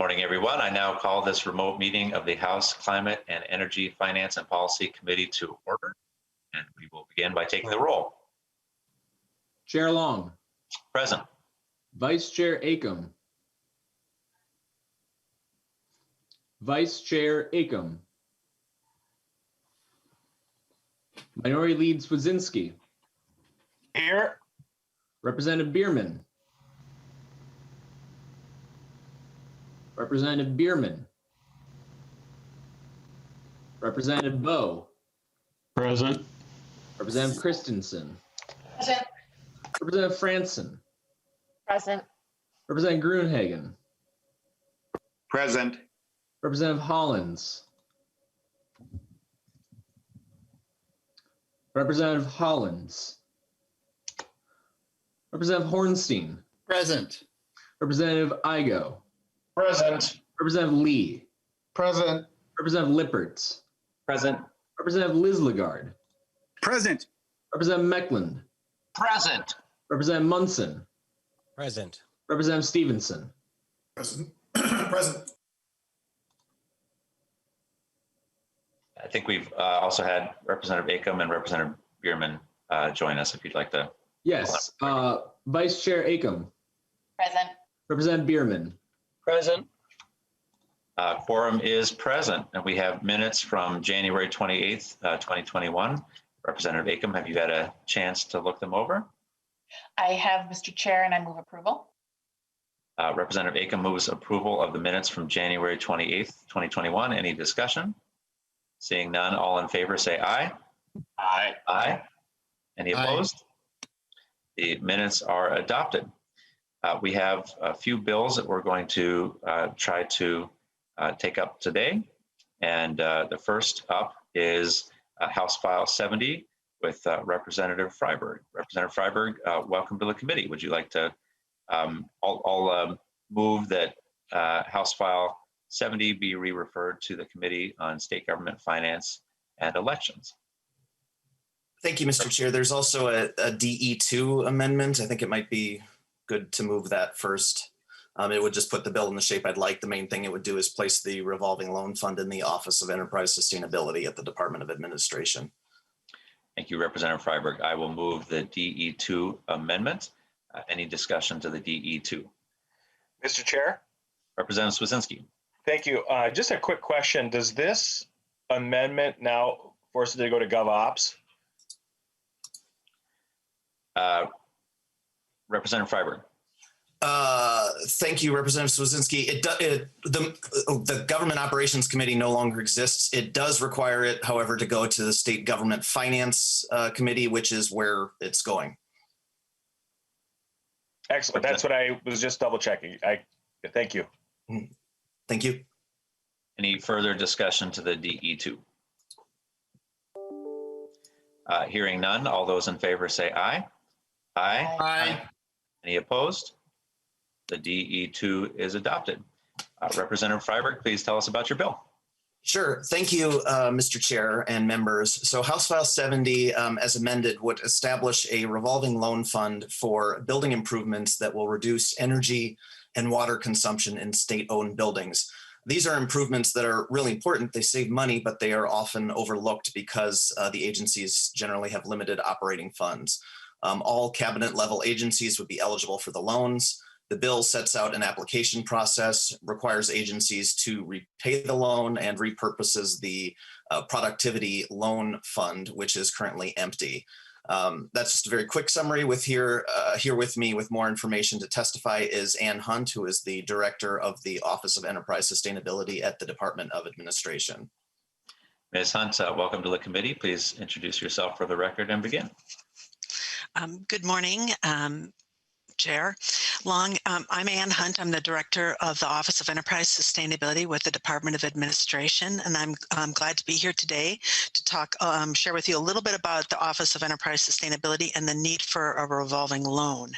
Morning, everyone. I now call this remote meeting of the House Climate and Energy Finance and Policy Committee to order. And we will begin by taking the roll. Chair Long. Present. Vice Chair Acom. Vice Chair Acom. Minority Lead Swazinski. Here. Representative Bierman. Representative Bierman. Representative Bowe. Present. Representative Christensen. Present. Representative Franson. Present. Representative Gruenhagen. Present. Representative Hollins. Representative Hollins. Representative Hornstein. Present. Representative Igo. Present. Representative Lee. Present. Representative Lippertz. Present. Representative Lislagard. Present. Representative Meckland. Present. Representative Munson. Present. Representative Stevenson. Present. Present. I think we've also had Representative Acom and Representative Bierman join us if you'd like to. Yes. Vice Chair Acom. Present. Representative Bierman. Present. Quorum is present, and we have minutes from January 28th, 2021. Representative Acom, have you had a chance to look them over? I have, Mr. Chair, and I move approval. Representative Acom moves approval of the minutes from January 28th, 2021. Any discussion? Seeing none, all in favor say aye. Aye. Aye. Any opposed? The minutes are adopted. We have a few bills that we're going to try to take up today. And the first up is House File 70 with Representative Freiberg. Representative Freiberg, welcome to the committee. Would you like to, I'll move that House File 70 be re-referred to the Committee on State Government Finance and Elections. Thank you, Mr. Chair. There's also a DE2 amendment. I think it might be good to move that first. It would just put the bill in the shape I'd like. The main thing it would do is place the revolving loan fund in the Office of Enterprise Sustainability at the Department of Administration. Thank you, Representative Freiberg. I will move the DE2 amendment. Any discussion to the DE2? Mr. Chair. Representative Swazinski. Thank you. Just a quick question. Does this amendment now force it to go to GovOps? Representative Freiberg. Thank you, Representative Swazinski. The Government Operations Committee no longer exists. It does require it, however, to go to the State Government Finance Committee, which is where it's going. Excellent. That's what I was just double checking. Thank you. Thank you. Any further discussion to the DE2? Hearing none, all those in favor say aye. Aye. Aye. Any opposed? The DE2 is adopted. Representative Freiberg, please tell us about your bill. Sure. Thank you, Mr. Chair and members. So House File 70, as amended, would establish a revolving loan fund for building improvements that will reduce energy and water consumption in state-owned buildings. These are improvements that are really important. They save money, but they are often overlooked because the agencies generally have limited operating funds. All cabinet level agencies would be eligible for the loans. The bill sets out an application process, requires agencies to repay the loan, and repurposes the productivity loan fund, which is currently empty. That's just a very quick summary. Here with me with more information to testify is Ann Hunt, who is the Director of the Office of Enterprise Sustainability at the Department of Administration. Ms. Hunt, welcome to the committee. Please introduce yourself for the record and begin. Good morning, Chair Long. I'm Ann Hunt. I'm the Director of the Office of Enterprise Sustainability with the Department of Administration, and I'm glad to be here today to talk, share with you a little bit about the Office of Enterprise Sustainability and the need for a revolving loan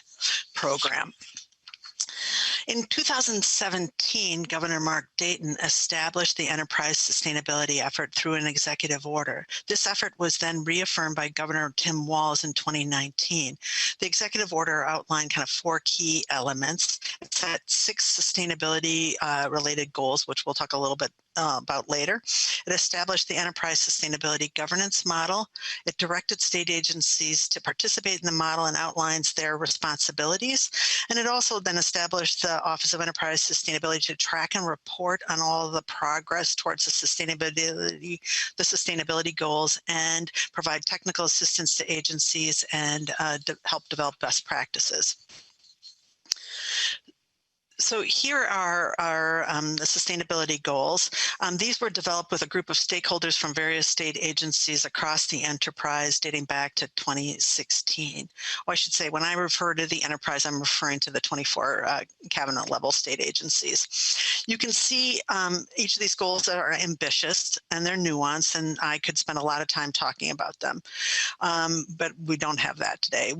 program. In 2017, Governor Mark Dayton established the enterprise sustainability effort through an executive order. This effort was then reaffirmed by Governor Tim Walz in 2019. The executive order outlined kind of 4 key elements. It set 6 sustainability related goals, which we'll talk a little bit about later. It established the enterprise sustainability governance model. It directed state agencies to participate in the model and outlines their responsibilities. And it also then established the Office of Enterprise Sustainability to track and report on all of the progress towards the sustainability goals and provide technical assistance to agencies and help develop best practices. So here are the sustainability goals. These were developed with a group of stakeholders from various state agencies across the enterprise dating back to 2016. Or I should say, when I refer to the enterprise, I'm referring to the 24 cabinet level state agencies. You can see each of these goals are ambitious and they're nuanced, and I could spend a lot of time talking about them, but we don't have that today.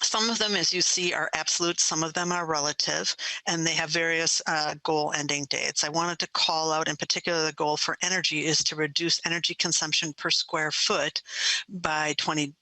Some of them, as you see, are absolute, some of them are relative, and they have various goal ending dates. I wanted to call out in particular the goal for energy is to reduce energy consumption per square foot by 30%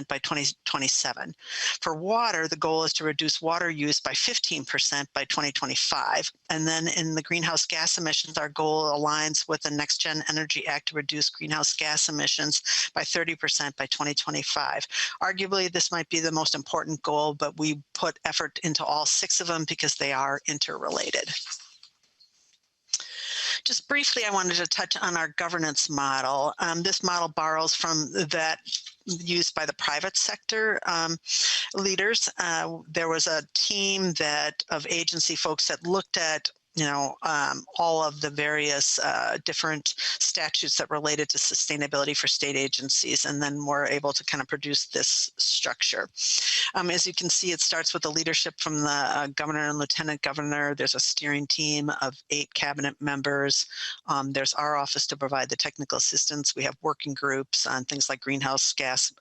by 2027. For water, the goal is to reduce water use by 15% by 2025. And then in the greenhouse gas emissions, our goal aligns with the Next Gen Energy Act to reduce greenhouse gas emissions by 30% by 2025. Arguably, this might be the most important goal, but we put effort into all 6 of them because they are interrelated. Just briefly, I wanted to touch on our governance model. This model borrows from that used by the private sector leaders. There was a team of agency folks that looked at all of the various different statutes that related to sustainability for state agencies, and then we're able to kind of produce this structure. As you can see, it starts with the leadership from the governor and lieutenant governor. There's a steering team of 8 cabinet members. There's our office to provide the technical assistance. We have working groups on things like greenhouse gas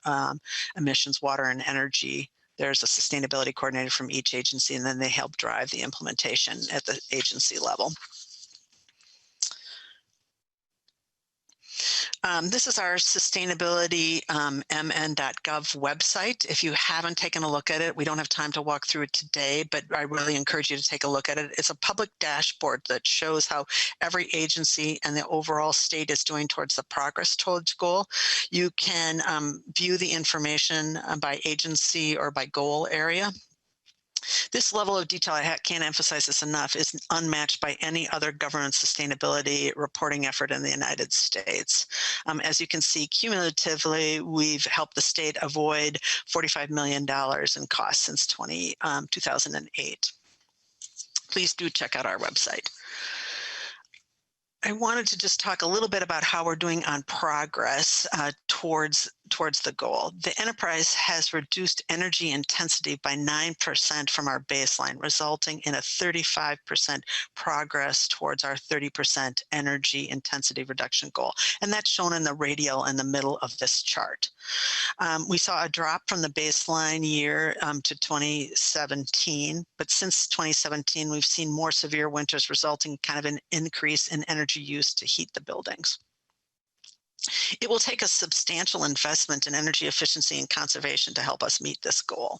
emissions, water, and energy. There's a sustainability coordinator from each agency, and then they help drive the implementation at the agency level. This is our sustainability mn.gov website. If you haven't taken a look at it, we don't have time to walk through it today, but I really encourage you to take a look at it. It's a public dashboard that shows how every agency and the overall state is doing towards the progress towards goal. You can view the information by agency or by goal area. This level of detail, I can't emphasize this enough, is unmatched by any other government sustainability reporting effort in the United States. As you can see, cumulatively, we've helped the state avoid $45 million in costs since 2008. Please do check out our website. I wanted to just talk a little bit about how we're doing on progress towards the goal. The enterprise has reduced energy intensity by 9% from our baseline, resulting in a 35% progress towards our 30% energy intensity reduction goal. And that's shown in the radial in the middle of this chart. We saw a drop from the baseline year to 2017, but since 2017, we've seen more severe winters, resulting kind of an increase in energy use to heat the buildings. It will take a substantial investment in energy efficiency and conservation to help us meet this goal.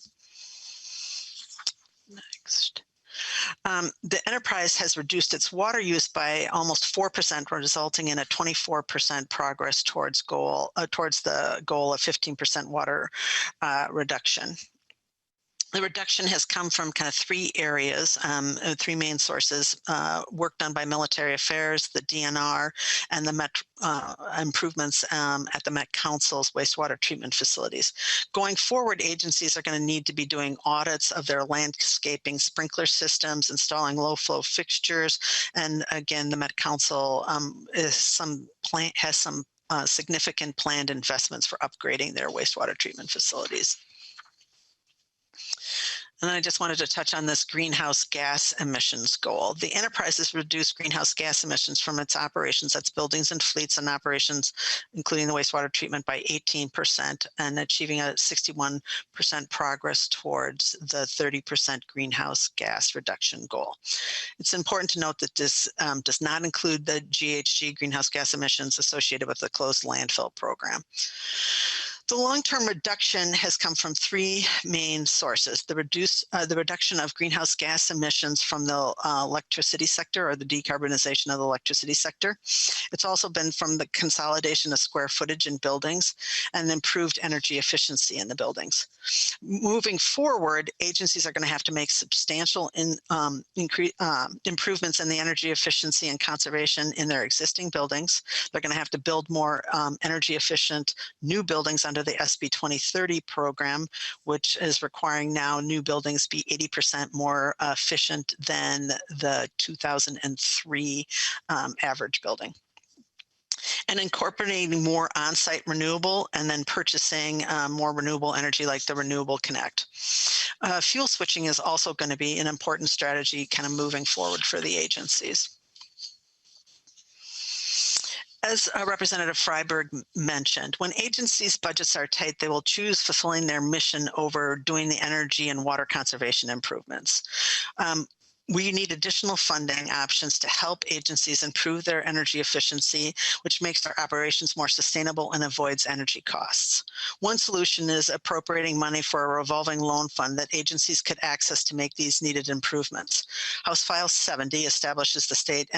Next. The enterprise has reduced its water use by almost 4%, resulting in a 24% progress towards the goal of 15% water reduction. The reduction has come from kind of 3 areas, 3 main sources: work done by military affairs, the DNR, and the Met improvements at the Met Council's wastewater treatment facilities. Going forward, agencies are going to need to be doing audits of their landscaping sprinkler systems, installing low flow fixtures, and again, the Met Council has some significant planned investments for upgrading their wastewater treatment facilities. And I just wanted to touch on this greenhouse gas emissions goal. The enterprise has reduced greenhouse gas emissions from its operations, that's buildings and fleets and operations, including the wastewater treatment, by 18% and achieving a 61% progress towards the 30% greenhouse gas reduction goal. It's important to note that this does not include the GHG greenhouse gas emissions associated with the closed landfill program. The long-term reduction has come from three main sources: the reduction of greenhouse gas emissions from the electricity sector, or the decarbonization of the electricity sector. It's also been from the consolidation of square footage in buildings and improved energy efficiency in the buildings. Moving forward, agencies are going to have to make substantial improvements in the energy efficiency and conservation in their existing buildings. They're going to have to build more energy efficient new buildings under the SB 2030 program, which is requiring now new buildings be 80% more efficient than the 2003 average building. And incorporating more on-site renewable, and then purchasing more renewable energy like the Renewable Connect. Fuel switching is also going to be an important strategy kind of moving forward for the agencies. As Representative Freiberg mentioned, when agencies' budgets are tight, they will choose fulfilling their mission over doing the energy and water conservation improvements. We need additional funding options to help agencies improve their energy efficiency, which makes their operations more sustainable and avoids energy costs. One solution is appropriating money for a revolving loan fund that agencies could access to make these needed improvements. House File 70 establishes the State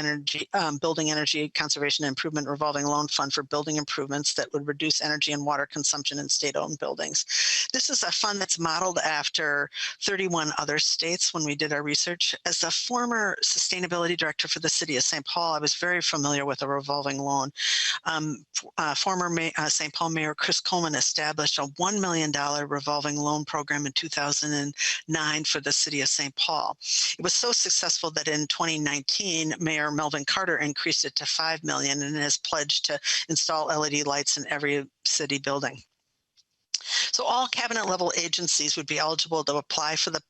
Building Energy Conservation Improvement Revolving Loan Fund for building improvements that would reduce energy and water consumption in state-owned buildings. This is a fund that's modeled after 31 other states when we did our research. As a former sustainability director for the city of St. Paul, I was very familiar with a revolving loan. Former St. Paul Mayor Chris Coleman established a $1 million revolving loan program in 2009 for the city of St. Paul. It was so successful that in 2019, Mayor Melvin Carter increased it to $5 million and has pledged to install LED lights in every city building. So all cabinet level agencies would be eligible to apply for the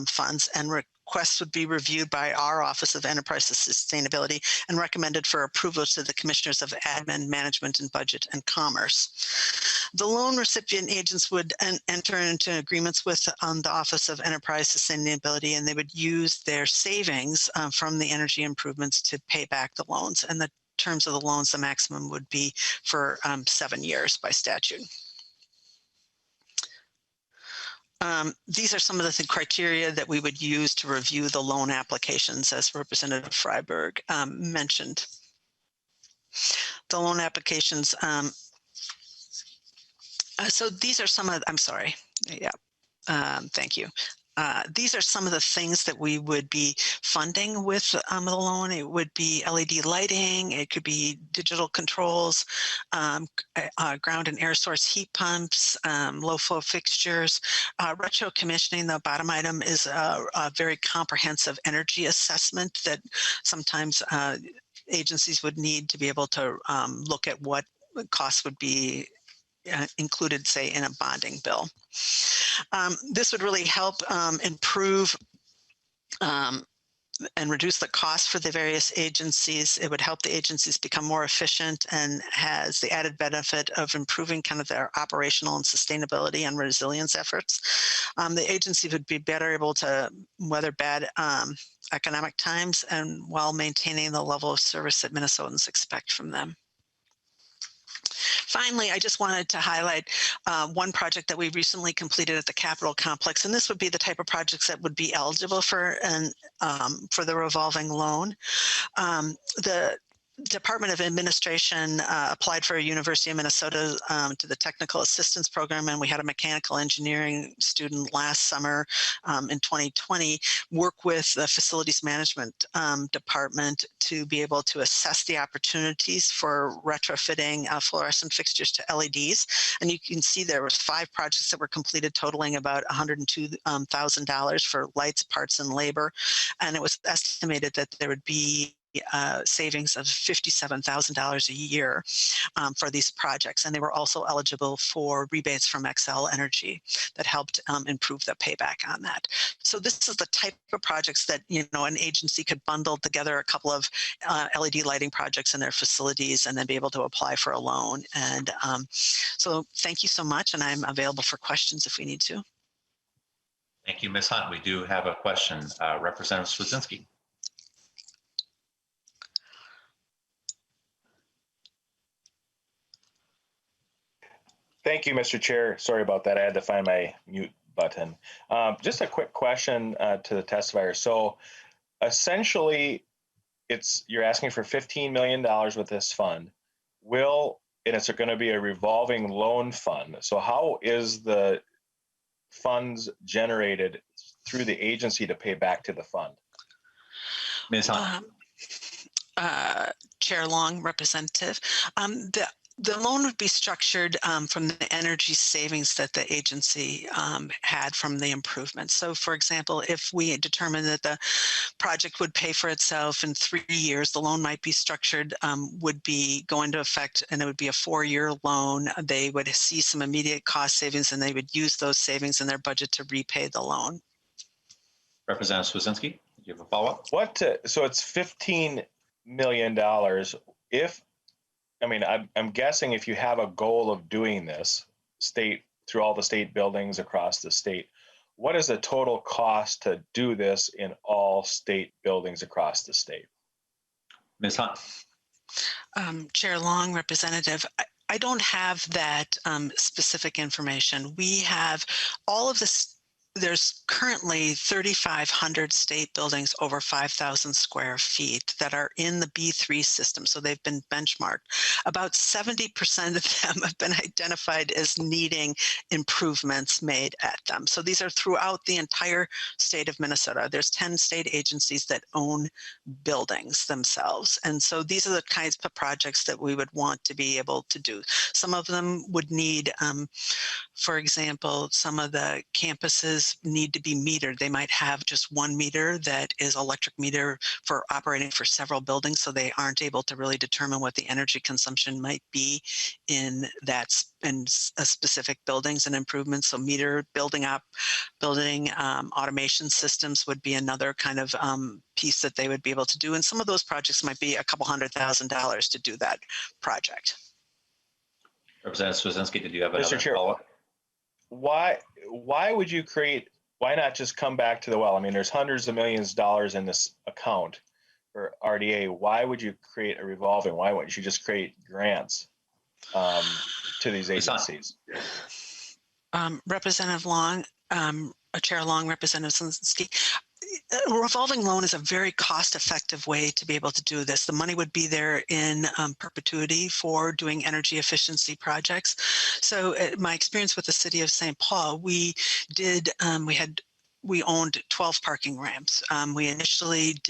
funds, and requests would be reviewed by our Office of Enterprise Sustainability and recommended for approval to the Commissioners of Admin, Management, and Budget and Commerce. The loan recipient agents would enter into agreements with the Office of Enterprise Sustainability, and they would use their savings from the energy improvements to pay back the loans. And the terms of the loans, the maximum would be for 7 years by statute. These are some of the criteria that we would use to review the loan applications, as Representative Freiberg mentioned. The loan applications, so these are some of, I'm sorry, yeah, thank you. These are some of the things that we would be funding with the loan. It would be LED lighting, it could be digital controls, ground and air source heat pumps, low flow fixtures, retro commissioning. The bottom item is a very comprehensive energy assessment that sometimes agencies would need to be able to look at what costs would be included, say, in a bonding bill. This would really help improve and reduce the cost for the various agencies. It would help the agencies become more efficient and has the added benefit of improving kind of their operational and sustainability and resilience efforts. The agency would be better able to weather bad economic times and while maintaining the level of service that Minnesotans expect from them. Finally, I just wanted to highlight one project that we recently completed at the Capitol Complex, and this would be the type of projects that would be eligible for the revolving loan. The Department of Administration applied for a University of Minnesota to the Technical Assistance Program, and we had a mechanical engineering student last summer in 2020 work with the Facilities Management Department to be able to assess the opportunities for retrofitting fluorescent fixtures to LEDs. And you can see there was 5 projects that were completed totaling about $102,000 for lights, parts, and labor. And it was estimated that there would be savings of $57,000 a year for these projects. And they were also eligible for rebates from Xcel Energy that helped improve the payback on that. So this is the type of projects that, you know, an agency could bundle together a couple of LED lighting projects in their facilities and then be able to apply for a loan. And so thank you so much. And I'm available for questions if we need to. Thank you, Ms. Hunt. We do have a question. Representative Swazinski. Thank you, Mr. Chair. Sorry about that. I had to find my mute button. Just a quick question to the testifier. So essentially, you're asking for $15 million with this fund. And it's going to be a revolving loan fund. So how is the funds generated through the agency to pay back to the fund? Ms. Hunt. Chair Long, Representative. The loan would be structured from the energy savings that the agency had from the improvements. So for example, if we determine that the project would pay for itself in 3 years, the loan might be structured, would be go into effect, and it would be a 4-year loan. They would see some immediate cost savings, and they would use those savings in their budget to repay the loan. Representative Swazinski, do you have a follow-up? So it's $15 million. I'm guessing if you have a goal of doing this through all the state buildings across the state, what is the total cost to do this in all state buildings across the state? Ms. Hunt. Chair Long, Representative, I don't have that specific information. We have all of this. There's currently 3,500 state buildings over 5,000 square feet that are in the B3 system, so they've been benchmarked. About 70% of them have been identified as needing improvements made at them. So these are throughout the entire state of Minnesota. There's 10 state agencies that own buildings themselves. And so these are the kinds of projects that we would want to be able to do. Some of them would need, for example, some of the campuses need to be metered. They might have just one meter that is electric meter for operating for several buildings, so they aren't able to really determine what the energy consumption might be in specific buildings and improvements. So meter building automation systems would be another kind of piece that they would be able to do. And some of those projects might be a couple $100,000 to do that project. Representative Swazinski, did you have Mr. another Chair, follow-up? Why not just come back to the well? I mean, there's hundreds of millions of dollars in this account for RDA. Why would you create a revolving? Why wouldn't you just create grants to these agencies? Representative Long, Chair Long, Representative Swazinski. A revolving loan is a very cost-effective way to be able to do this. The money would be there in perpetuity for doing energy efficiency projects. So my experience with the city of St. Paul, we owned 12 parking ramps. We initially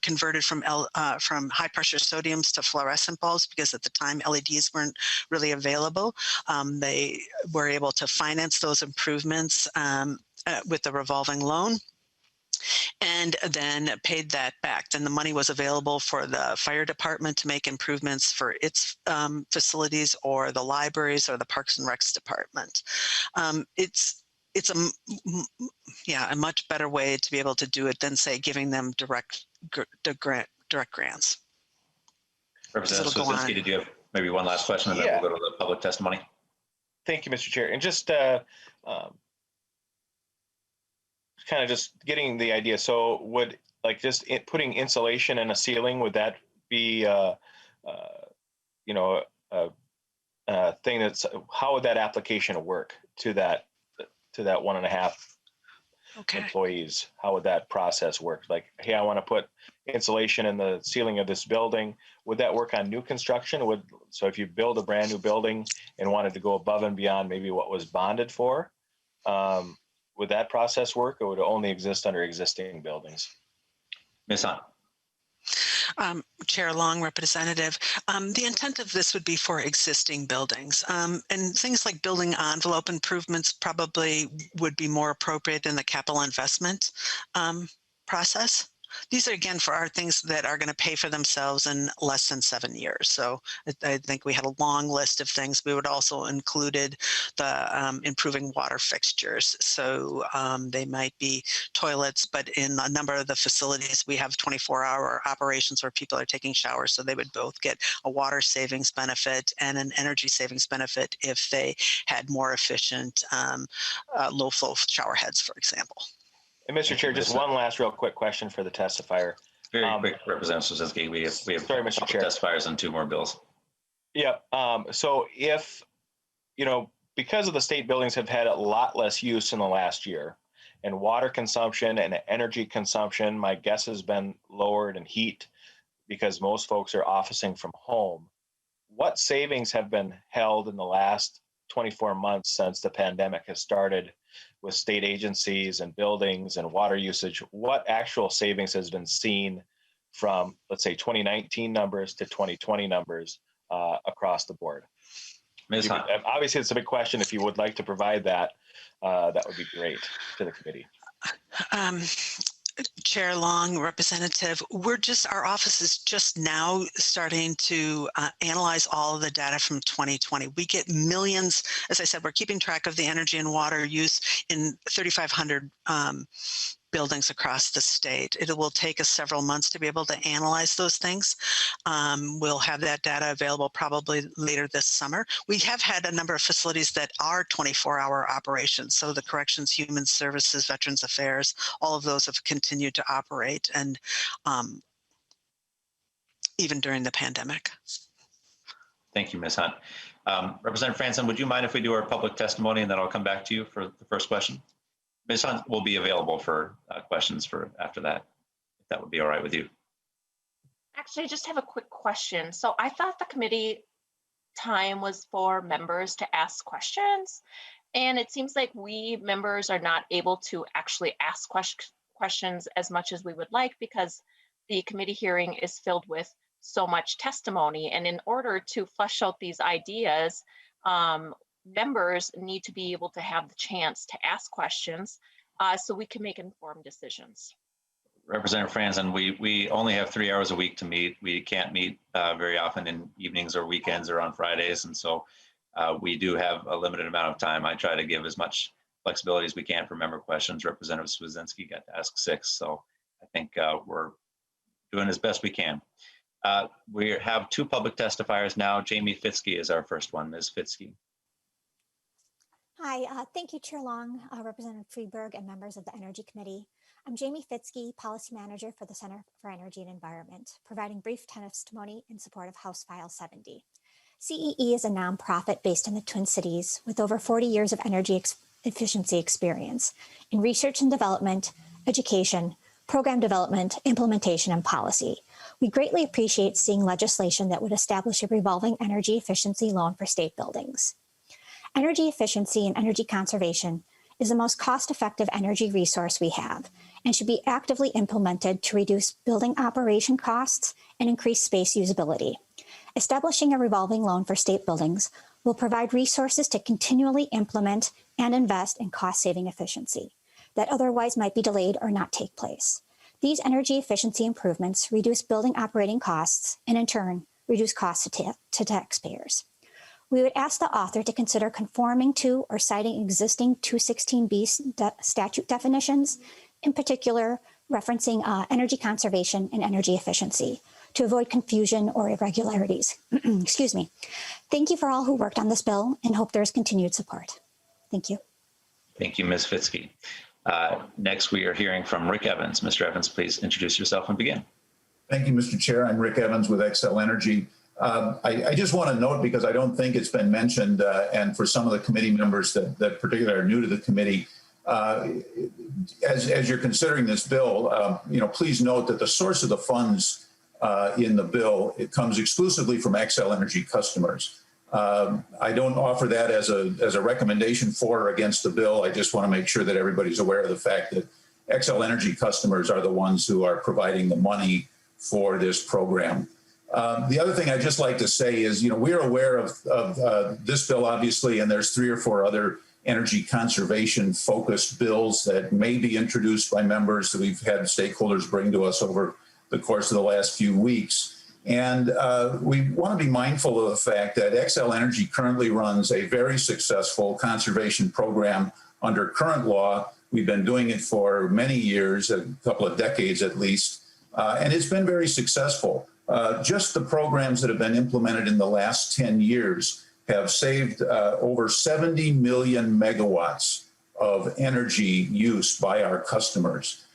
converted from high pressure sodiums to fluorescent bulbs because at the time LEDs weren't really available. They were able to finance those improvements with the revolving loan, and then paid that back. Then the money was available for the fire department to make improvements for its facilities, or the libraries, or the Parks and Recs department. It's a much better way to be able to do it than, say, giving them direct grants. Representative Swazinski, did you have maybe one last question, and then we'll go to the public testimony? Thank you, Mr. Chair. And just kind of just getting the idea. So would putting insulation in a ceiling, would that be thing that's, how would that application work to that 1.5 employees? How would that process work? Like, hey, I want to put insulation in the ceiling of this building. Would that work on new construction? So if you build a brand new building and wanted to go above and beyond maybe what was bonded for, would that process work, or would it only exist under existing buildings? Ms. Hunt. Chair Long, Representative, the intent of this would be for existing buildings, and things like building envelope improvements probably would be more appropriate in the capital investment process. These are, again, for our things that are going to pay for themselves in less than 7 years. So I think we had a long list of things. We would also included the improving water fixtures. So they might be toilets, but in a number of the facilities, we have 24-hour operations where people are taking showers. So they would both get a water savings benefit and an energy savings benefit if they had more efficient low flow shower heads, for example. And Mr. Chair, just one last real quick question for the testifier. Very quick, Representative Sosinski. We have sorry, Mr. Chair. Testifiers on 2 more bills. Yeah. So if, because of the state buildings have had a lot less use in the last year, and water consumption and energy consumption, my guess has been lowered, and heat, because most folks are officing from home. What savings have been held in the last 24 months since the pandemic has started with state agencies and buildings and water usage? What actual savings has been seen from, let's say, 2019 numbers to 2020 numbers across the board? Ms. Hunt. Obviously, it's a big question. If you would like to provide that, that would be great to the committee. Chair Long, Representative, our office is just now starting to analyze all of the data from 2020. We get millions, as I said, we're keeping track of the energy and water use in 3,500 buildings across the state. It will take us several months to be able to analyze those things. We'll have that data available probably later this summer. We have had a number of facilities that are 24-hour operations. So the Corrections, Human Services, Veterans Affairs, all of those have continued to operate, and even during the pandemic. Thank you, Ms. Hunt. Representative Franson, would you mind if we do our public testimony, and then I'll come back to you for the first question? Ms. Hunt will be available for questions for after that, if that would be all right with you. Actually, I just have a quick question. So I thought the committee time was for members to ask questions, and it seems like we members are not able to actually ask questions as much as we would like, because the committee hearing is filled with so much testimony. And in order to flesh out these ideas, members need to be able to have the chance to ask questions so we can make informed decisions. Representative Franson, we only have 3 hours a week to meet. We can't meet very often in evenings or weekends or on Fridays. And so we do have a limited amount of time. I try to give as much flexibility as we can for member questions. Representative Swazinski got to ask 6. So I think we're doing as best we can. We have 2 public testifiers now. Jamie Fitzke is our first one. Ms. Fitzke. Hi, thank you, Chair Long, Representative Freiberg, and members of the Energy Committee. I'm Jamie Fitzke, Policy Manager for the Center for Energy and Environment, providing brief testimony in support of House File 70. CEE is a nonprofit based in the Twin Cities with over 40 years of energy efficiency experience in research and development, education, program development, implementation, and policy. We greatly appreciate seeing legislation that would establish a revolving energy efficiency loan for state buildings. Energy efficiency and energy conservation is the most cost-effective energy resource we have and should be actively implemented to reduce building operation costs and increase space usability. Establishing a revolving loan for state buildings will provide resources to continually implement and invest in cost-saving efficiency that otherwise might be delayed or not take place. These energy efficiency improvements reduce building operating costs and in turn reduce costs to taxpayers. We would ask the author to consider conforming to or citing existing 216B statute definitions, in particular referencing energy conservation and energy efficiency, to avoid confusion or irregularities. Excuse me. Thank you for all who worked on this bill and hope there is continued support. Thank you. Thank you, Ms. Fitzke. Next, we are hearing from Rick Evans. Mr. Evans, please introduce yourself and begin. Thank you, Mr. Chair. I'm Rick Evans with Xcel Energy. I just want to note, because I don't think it's been mentioned, and for some of the committee members that particularly are new to the committee, as you're considering this bill, please note that the source of the funds in the bill, it comes exclusively from Xcel Energy customers. I don't offer that as a recommendation for or against the bill. I just want to make sure that everybody's aware of the fact that Xcel Energy customers are the ones who are providing the money for this program. The other thing I'd just like to say is, we're aware of this bill, obviously, and there's 3 or 4 other energy conservation focused bills that may be introduced by members that we've had stakeholders bring to us over the course of the last few weeks. And we want to be mindful of the fact that Xcel Energy currently runs a very successful conservation program under current law. We've been doing it for many years, a couple of decades at least, and it's been very successful. Just the programs that have been implemented in the last 10 years have saved over 70 million megawatts of energy use by our customers.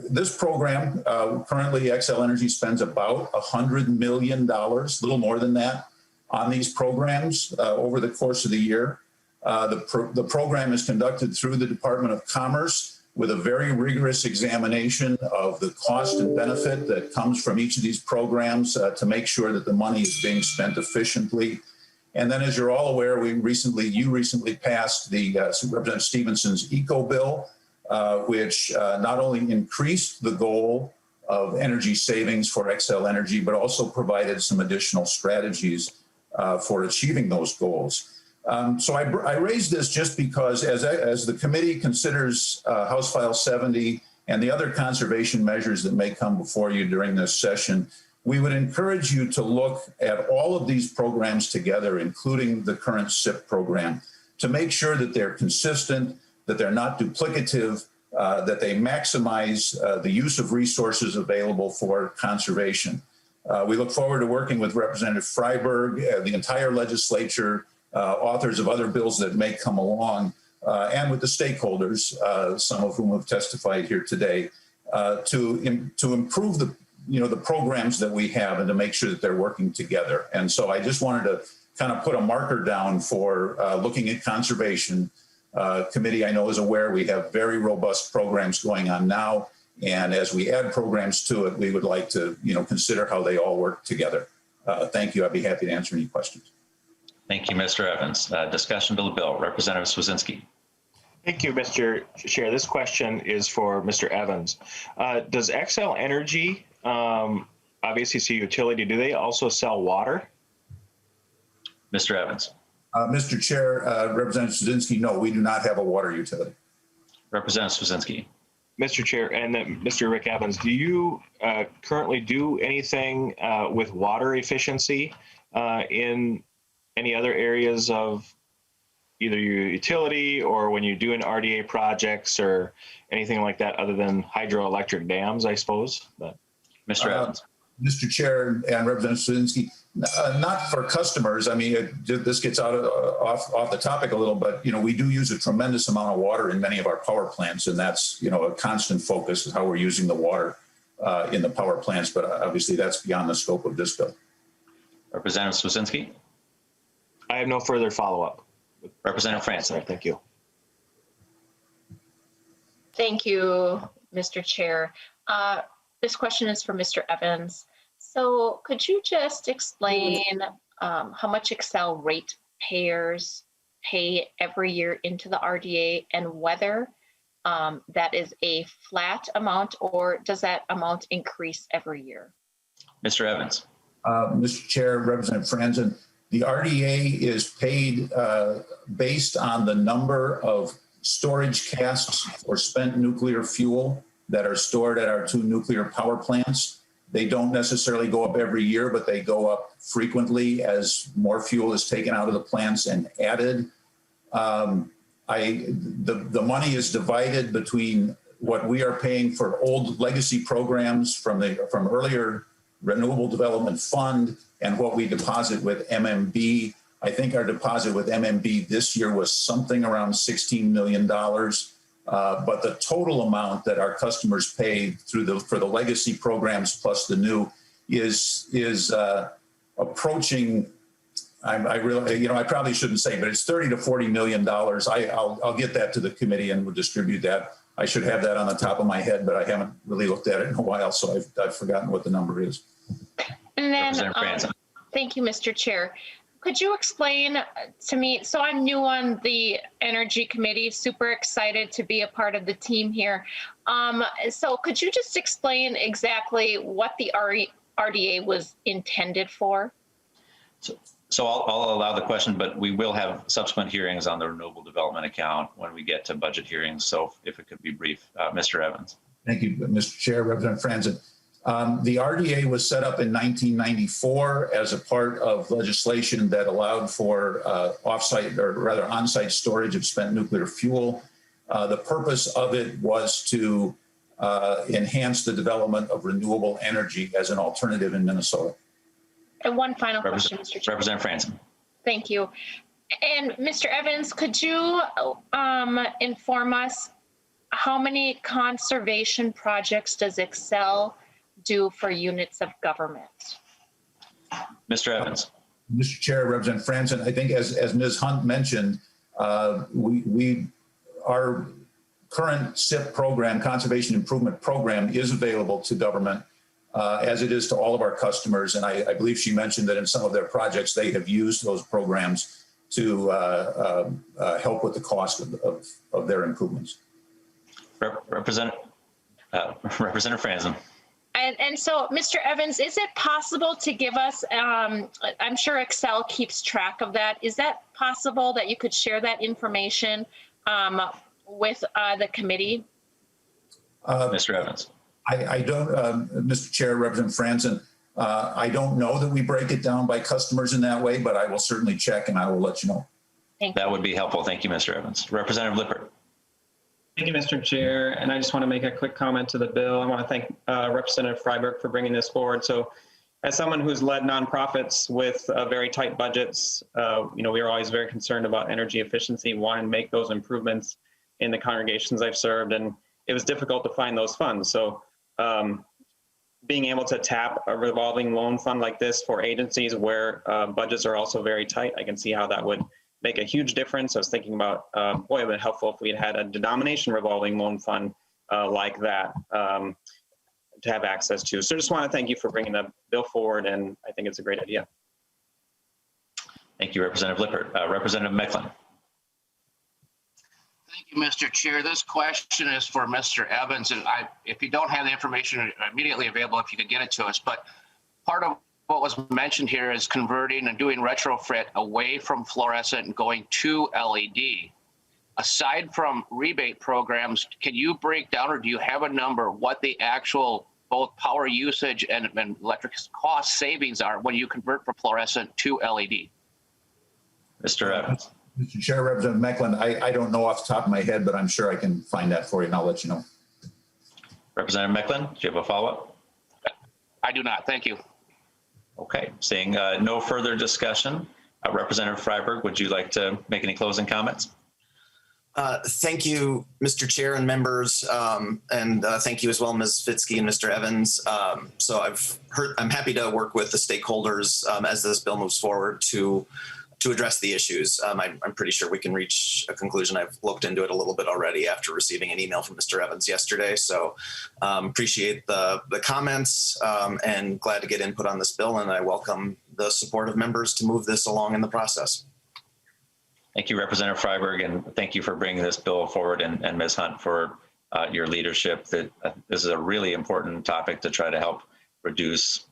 This program, currently Xcel Energy spends about $100 million, a little more than that, on these programs over the course of the year. The program is conducted through the Department of Commerce with a very rigorous examination of the cost and benefit that comes from each of these programs to make sure that the money is being spent efficiently. And then, as you're all aware, you recently passed the Representative Stevenson's Eco Bill, which not only increased the goal of energy savings for Xcel Energy, but also provided some additional strategies for achieving those goals. So I raised this just because as the committee considers House File 70 and the other conservation measures that may come before you during this session, we would encourage you to look at all of these programs together, including the current SIP program, to make sure that they're consistent, that they're not duplicative, that they maximize the use of resources available for conservation. We look forward to working with Representative Freiberg, the entire legislature, authors of other bills that may come along, and with the stakeholders, some of whom have testified here today, to improve the programs that we have and to make sure that they're working together. And so I just wanted to kind of put a marker down for looking at conservation. Committee, I know, is aware we have very robust programs going on now. And as we add programs to it, we would like to, consider how they all work together. Thank you. I'd be happy to answer any questions. Thank you, Mr. Evans. Discussion of the bill. Representative Swazinski. Thank you, Mr. Chair. This question is for Mr. Evans. Does Xcel Energy, obviously it's a utility, do they also sell water? Mr. Evans. Mr. Chair, Representative Swazinski, no, we do not have a water utility. Representative Swazinski. Mr. Chair, and Mr. Rick Evans, do you currently do anything with water efficiency in any other areas of either your utility or when you're doing RDA projects or anything like that other than hydroelectric dams, I suppose? But Mr. Evans. Mr. Chair and Representative Swazinski, not for customers. I mean, this gets off the topic a little, but we do use a tremendous amount of water in many of our power plants, and that's a constant focus of how we're using the water in the power plants. But obviously, that's beyond the scope of this bill. Representative Swazinski. I have no further follow-up. Representative Franson. Thank you. Thank you, Mr. Chair. This question is for Mr. Evans. So could you just explain how much Xcel ratepayers pay every year into the RDA and whether that is a flat amount or does that amount increase every year? Mr. Evans. Mr. Chair, Representative Franson, the RDA is paid based on the number of storage casks for spent nuclear fuel that are stored at our 2 nuclear power plants. They don't necessarily go up every year, but they go up frequently as more fuel is taken out of the plants and added. The money is divided between what we are paying for old legacy programs from earlier Renewable Development Fund and what we deposit with MMB. I think our deposit with MMB this year was something around $16 million. But the total amount that our customers pay for the legacy programs plus the new is approaching. I really, I probably shouldn't say, but it's $30 to $40 million. I'll get that to the committee and we'll distribute that. I should have that on the top of my head, but I haven't really looked at it in a while, so I've forgotten what the number is. And then, thank you, Mr. Chair. Could you explain to me, so I'm new on the Energy Committee, super excited to be a part of the team here. So could you just explain exactly what the RDA was intended for? So I'll allow the question, but we will have subsequent hearings on the renewable development account when we get to budget hearings. So if it could be brief, Mr. Evans. Thank you, Mr. Chair, Representative Franzen. The RDA was set up in 1994 as a part of legislation that allowed for offsite, or rather on-site storage of spent nuclear fuel. The purpose of it was to enhance the development of renewable energy as an alternative in Minnesota. And one final question, Mr. Chair. Representative Franzen. Thank you. And Mr. Evans, could you inform us how many conservation projects does Excel do for units of government? Mr. Evans. Mr. Chair, Representative Franzen, I think as Ms. Hunt mentioned, our current SIP program, Conservation Improvement Program, is available to government as it is to all of our customers. And I believe she mentioned that in some of their projects, they have used those programs to help with the cost of their improvements. Representative Franzen. And so, Mr. Evans, is it possible to give us, I'm sure Excel keeps track of that. Is that possible that you could share that information with the committee? Mr. Evans. I don't, Mr. Chair, Representative Franzen, I don't know that we break it down by customers in that way, but I will certainly check and I will let you know. Thank you. That would be helpful. Thank you, Mr. Evans. Representative Lippert. Thank you, Mr. Chair. And I just want to make a quick comment to the bill. I want to thank Representative Freiberg for bringing this forward. So as someone who's led nonprofits with very tight budgets, we are always very concerned about energy efficiency, want to make those improvements in the congregations I've served. And it was difficult to find those funds. So being able to tap a revolving loan fund like this for agencies where budgets are also very tight, I can see how that would make a huge difference. I was thinking about, boy, it would have been helpful if we had a denomination revolving loan fund like that to have access to. So just want to thank you for bringing the bill forward, and I think it's a great idea. Thank you, Representative Lippert. Representative Mecklin. Thank you, Mr. Chair. This question is for Mr. Evans, and if you don't have the information immediately available, if you could get it to us. But part of what was mentioned here is converting and doing retrofit away from fluorescent and going to LED. Aside from rebate programs, can you break down, or do you have a number, what the actual both power usage and electric cost savings are when you convert from fluorescent to LED? Mr. Evans. Mr. Chair, Representative Mecklin, I don't know off the top of my head, but I'm sure I can find that for you and I'll let you know. Representative Mecklin, do you have a follow-up? I do not. Thank you. Okay, seeing no further discussion, Representative Freiberg, would you like to make any closing comments? Thank you, Mr. Chair and members, and thank you as well, Ms. Fitzke and Mr. Evans. So I'm happy to work with the stakeholders as this bill moves forward to address the issues. I'm pretty sure we can reach a conclusion. I've looked into it a little bit already after receiving an email from Mr. Evans yesterday. So appreciate the comments and glad to get input on this bill. And I welcome the support of members to move this along in the process. Thank you, Representative Freiberg, and thank you for bringing this bill forward, and Ms. Hunt for your leadership. That this is a really important topic to try to help reduce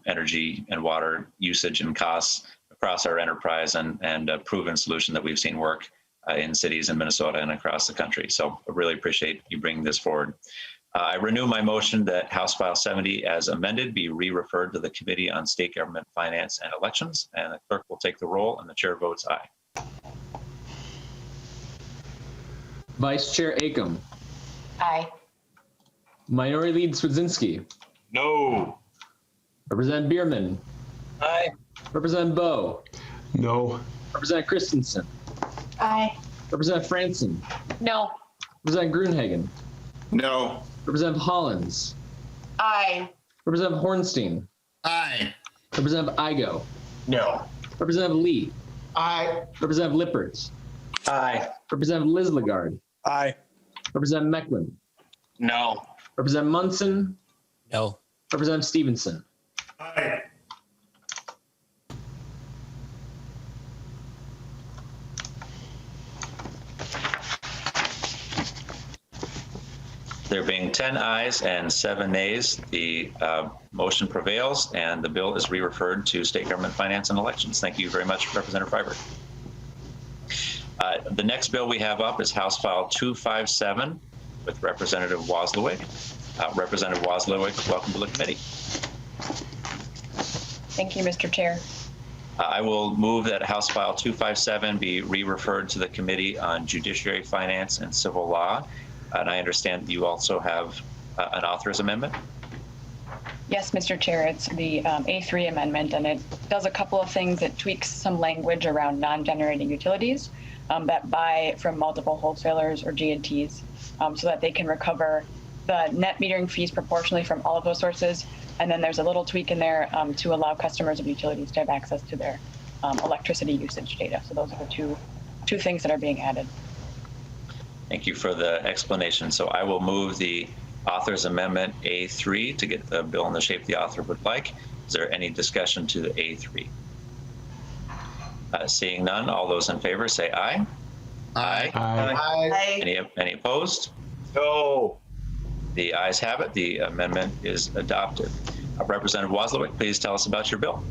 energy and water usage and costs across our enterprise, and a proven solution that we've seen work in cities in Minnesota and across the country. So I really appreciate you bringing this forward. I renew my motion that House File 70 as amended be re-referred to the Committee on State Government Finance and Elections, and the clerk will take the roll and the chair votes aye. Vice Chair Acom. Aye. Minority Leader Swedzinski. No. Representative Bierman. Aye. Representative Bowe. No. Representative Christensen. Aye. Representative Franzen. No. Representative Grunhagen. No. Representative Hollins. Aye. Representative Hornstein. Aye. Representative Igo. No. Representative Lee. Aye. Representative Lippert. Aye. Representative Liz Lagarde. Aye. Representative Mecklin. No. Representative Munson. No. Representative Stevenson. Aye. There being 10 ayes and 7 nays, the motion prevails and the bill is re-referred to State Government Finance and Elections. Thank you very much, Representative Freiberg. The next bill we have up is House File 257 with Representative Wazlawik. Representative Wazlawik, welcome to the committee. Thank you, Mr. Chair. I will move that House File 257 be re-referred to the Committee on Judiciary, Finance, and Civil Law. And I understand you also have an author's amendment? Yes, Mr. Chair, it's the A3 amendment, and it does a couple of things. It tweaks some language around non-generating utilities that buy from multiple wholesalers or G&Ts so that they can recover the net metering fees proportionally from all of those sources. And then there's a little tweak in there to allow customers of utilities to have access to their electricity usage data. So those are the two things that are being added. Thank you for the explanation. So I will move the author's amendment A3 to get the bill in the shape the author would like. Is there any discussion to the A3? Seeing none, all those in favor say aye. Aye. Aye. Any opposed? No. The ayes have it. The amendment is adopted. Representative Wazlawik, please tell us about your bill.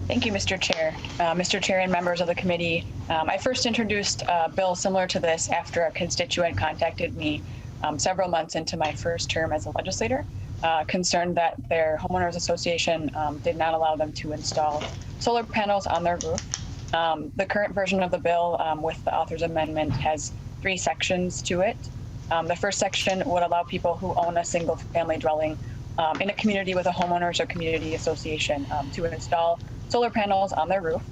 Thank you, Mr. Chair. Mr. Chair and members of the committee, I first introduced a bill similar to this after a constituent contacted me several months into my first term as a legislator, concerned that their homeowners association did not allow them to install solar panels on their roof. The current version of the bill with the author's amendment has 3 sections to it. The first section would allow people who own a single family dwelling in a community with a homeowners or community association to install solar panels on their roof.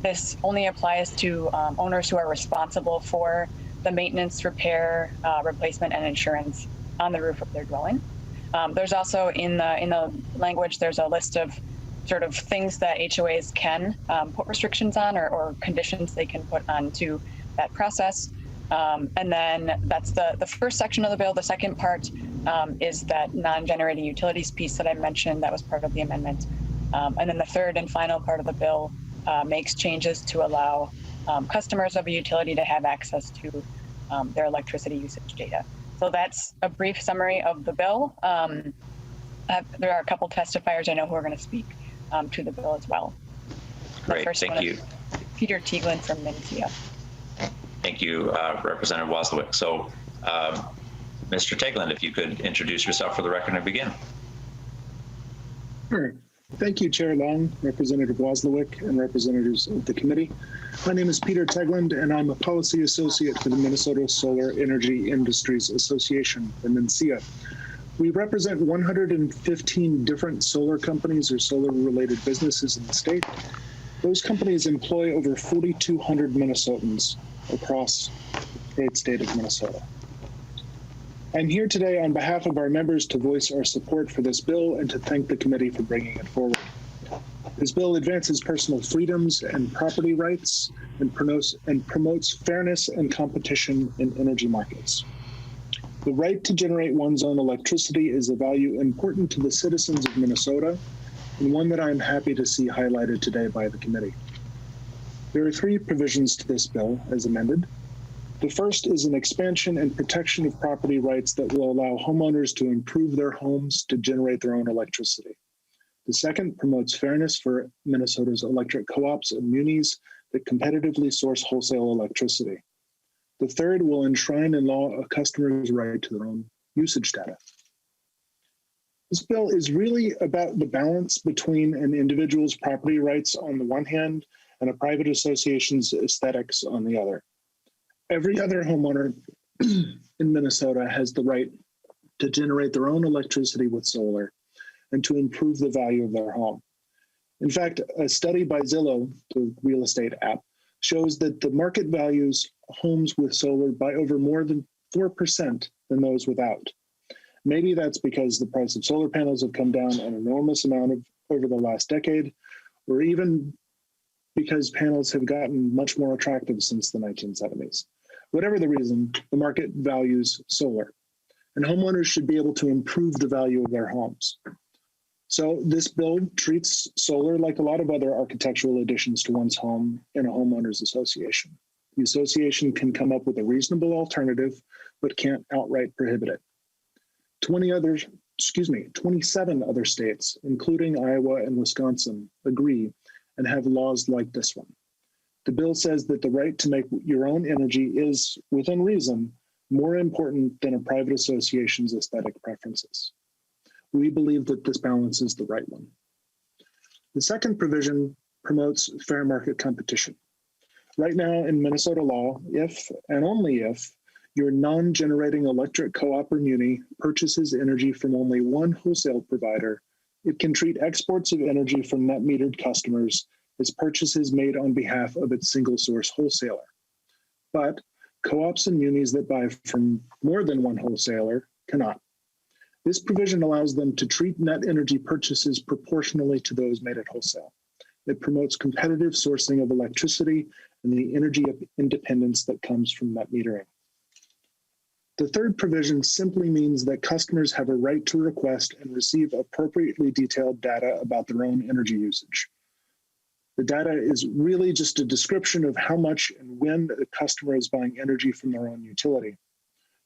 This only applies to owners who are responsible for the maintenance, repair, replacement, and insurance on the roof of their dwelling. There's also in the language, there's a list of sort of things that HOAs can put restrictions on or conditions they can put onto that process. And then that's the first section of the bill. The second part is that non-generating utilities piece that I mentioned that was part of the amendment. And then the third and final part of the bill makes changes to allow customers of a utility to have access to their electricity usage data. So that's a brief summary of the bill. There are a couple testifiers I know who are going to speak to the bill as well. Great, thank you. Peter Teaglin from MNCF. Thank you, Representative Wazlawik. So, Mr. Teaglin, if you could introduce yourself for the record and begin. Sure. Thank you, Chair Long, Representative Wazlawik, and representatives of the committee. My name is Peter Teglund, and I'm a policy associate for the Minnesota Solar Energy Industries Association, or MNCF. We represent 115 different solar companies or solar-related businesses in the state. Those companies employ over 4,200 Minnesotans across the great state of Minnesota. I'm here today on behalf of our members to voice our support for this bill and to thank the committee for bringing it forward. This bill advances personal freedoms and property rights and promotes fairness and competition in energy markets. The right to generate one's own electricity is a value important to the citizens of Minnesota, and one that I'm happy to see highlighted today by the committee. There are 3 provisions to this bill as amended. The first is an expansion and protection of property rights that will allow homeowners to improve their homes to generate their own electricity. The second promotes fairness for Minnesota's electric co-ops and munis that competitively source wholesale electricity. The third will enshrine in law a customer's right to their own usage data. This bill is really about the balance between an individual's property rights on the one hand and a private association's aesthetics on the other. Every other homeowner in Minnesota has the right to generate their own electricity with solar and to improve the value of their home. In fact, a study by Zillow, the real estate app, shows that the market values homes with solar by over more than 4% than those without. Maybe that's because the price of solar panels have come down an enormous amount over the last decade, or even because panels have gotten much more attractive since the 1970s. Whatever the reason, the market values solar, and homeowners should be able to improve the value of their homes. So this bill treats solar like a lot of other architectural additions to one's home in a homeowners association. The association can come up with a reasonable alternative, but can't outright prohibit it. 27 other states, including Iowa and Wisconsin, agree and have laws like this one. The bill says that the right to make your own energy is, within reason, more important than a private association's aesthetic preferences. We believe that this balance is the right one. The second provision promotes fair market competition. Right now in Minnesota law, if and only if your non-generating electric co-op or muni purchases energy from only one wholesale provider, it can treat exports of energy from net metered customers as purchases made on behalf of its single source wholesaler. But co-ops and munis that buy from more than one wholesaler cannot. This provision allows them to treat net energy purchases proportionally to those made at wholesale. It promotes competitive sourcing of electricity and the energy independence that comes from net metering. The third provision simply means that customers have a right to request and receive appropriately detailed data about their own energy usage. The data is really just a description of how much and when the customer is buying energy from their own utility.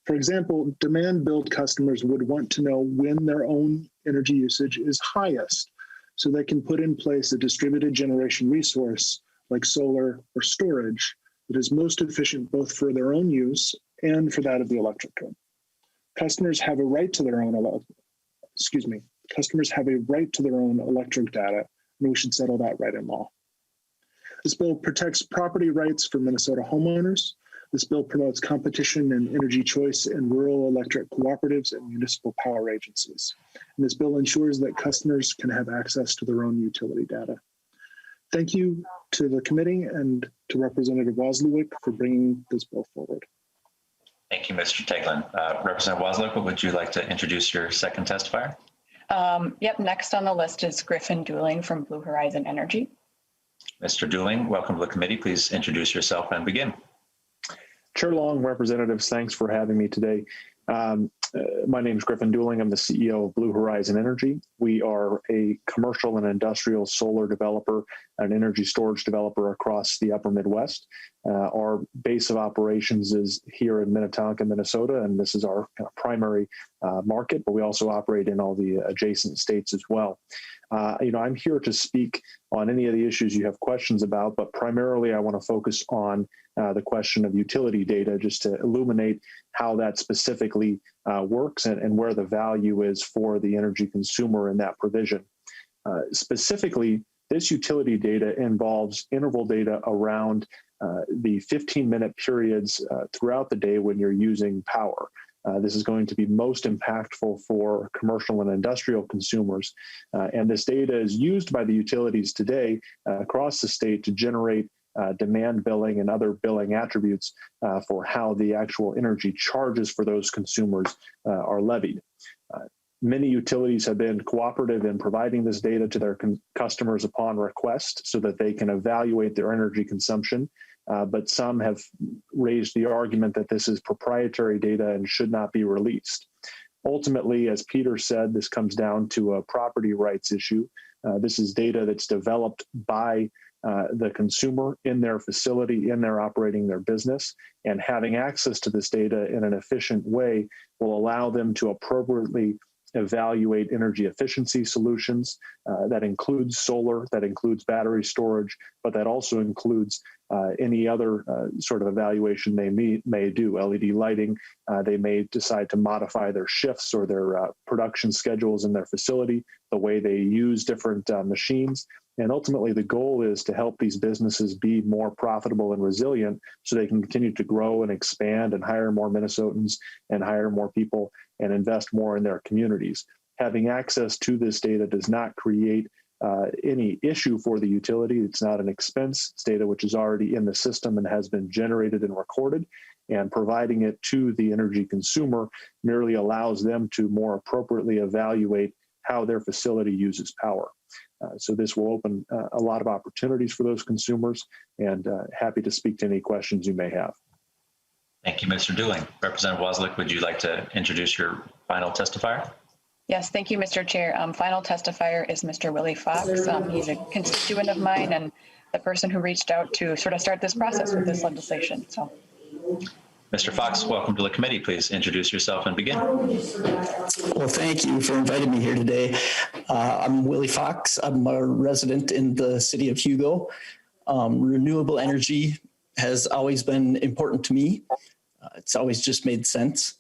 For example, demand billed customers would want to know when their own energy usage is highest, so they can put in place a distributed generation resource like solar or storage that is most efficient both for their own use and for that of the electric grid. Customers have a right to their own electric data, and we should settle that right in law. This bill protects property rights for Minnesota homeowners. This bill promotes competition and energy choice in rural electric cooperatives and municipal power agencies. And this bill ensures that customers can have access to their own utility data. Thank you to the committee and to Representative Wazlawik for bringing this bill forward. Thank you, Mr. Teglin. Representative Wazlawik, would you like to introduce your second testifier? Yep, next on the list is Griffin Dooling from Blue Horizon Energy. Mr. Dooling, welcome to the committee. Please introduce yourself and begin. Chair Long, representatives, thanks for having me today. My name is Griffin Dooling. I'm the CEO of Blue Horizon Energy. We are a commercial and industrial solar developer and energy storage developer across the upper Midwest. Our base of operations is here in Minnetonka, Minnesota, and this is our primary market, but we also operate in all the adjacent states as well. I'm here to speak on any of the issues you have questions about, but primarily I want to focus on the question of utility data, just to illuminate how that specifically works and where the value is for the energy consumer in that provision. Specifically, this utility data involves interval data around the 15-minute periods throughout the day when you're using power. This is going to be most impactful for commercial and industrial consumers. And this data is used by the utilities today across the state to generate demand billing and other billing attributes for how the actual energy charges for those consumers are levied. Many utilities have been cooperative in providing this data to their customers upon request so that they can evaluate their energy consumption. But some have raised the argument that this is proprietary data and should not be released. Ultimately, as Peter said, this comes down to a property rights issue. This is data that's developed by the consumer in their facility, in their operating their business, and having access to this data in an efficient way will allow them to appropriately evaluate energy efficiency solutions. That includes solar, that includes battery storage, but that also includes any other sort of evaluation they may do, LED lighting. They may decide to modify their shifts or their production schedules in their facility, the way they use different machines. And ultimately, the goal is to help these businesses be more profitable and resilient so they can continue to grow and expand and hire more Minnesotans and hire more people and invest more in their communities. Having access to this data does not create any issue for the utility. It's not an expense. It's data which is already in the system and has been generated and recorded. And providing it to the energy consumer merely allows them to more appropriately evaluate how their facility uses power. So this will open a lot of opportunities for those consumers, and happy to speak to any questions you may have. Thank you, Mr. Dooling. Representative Wazlawik, would you like to introduce your final testifier? Yes, thank you, Mr. Chair. Final testifier is Mr. Willie Fox. He's a constituent of mine and the person who reached out to sort of start this process with this legislation. So, Mr. Fox, welcome to the committee. Please introduce yourself and begin. Well, thank you for inviting me here today. I'm Willie Fox. I'm a resident in the city of Hugo. Renewable energy has always been important to me. It's always just made sense.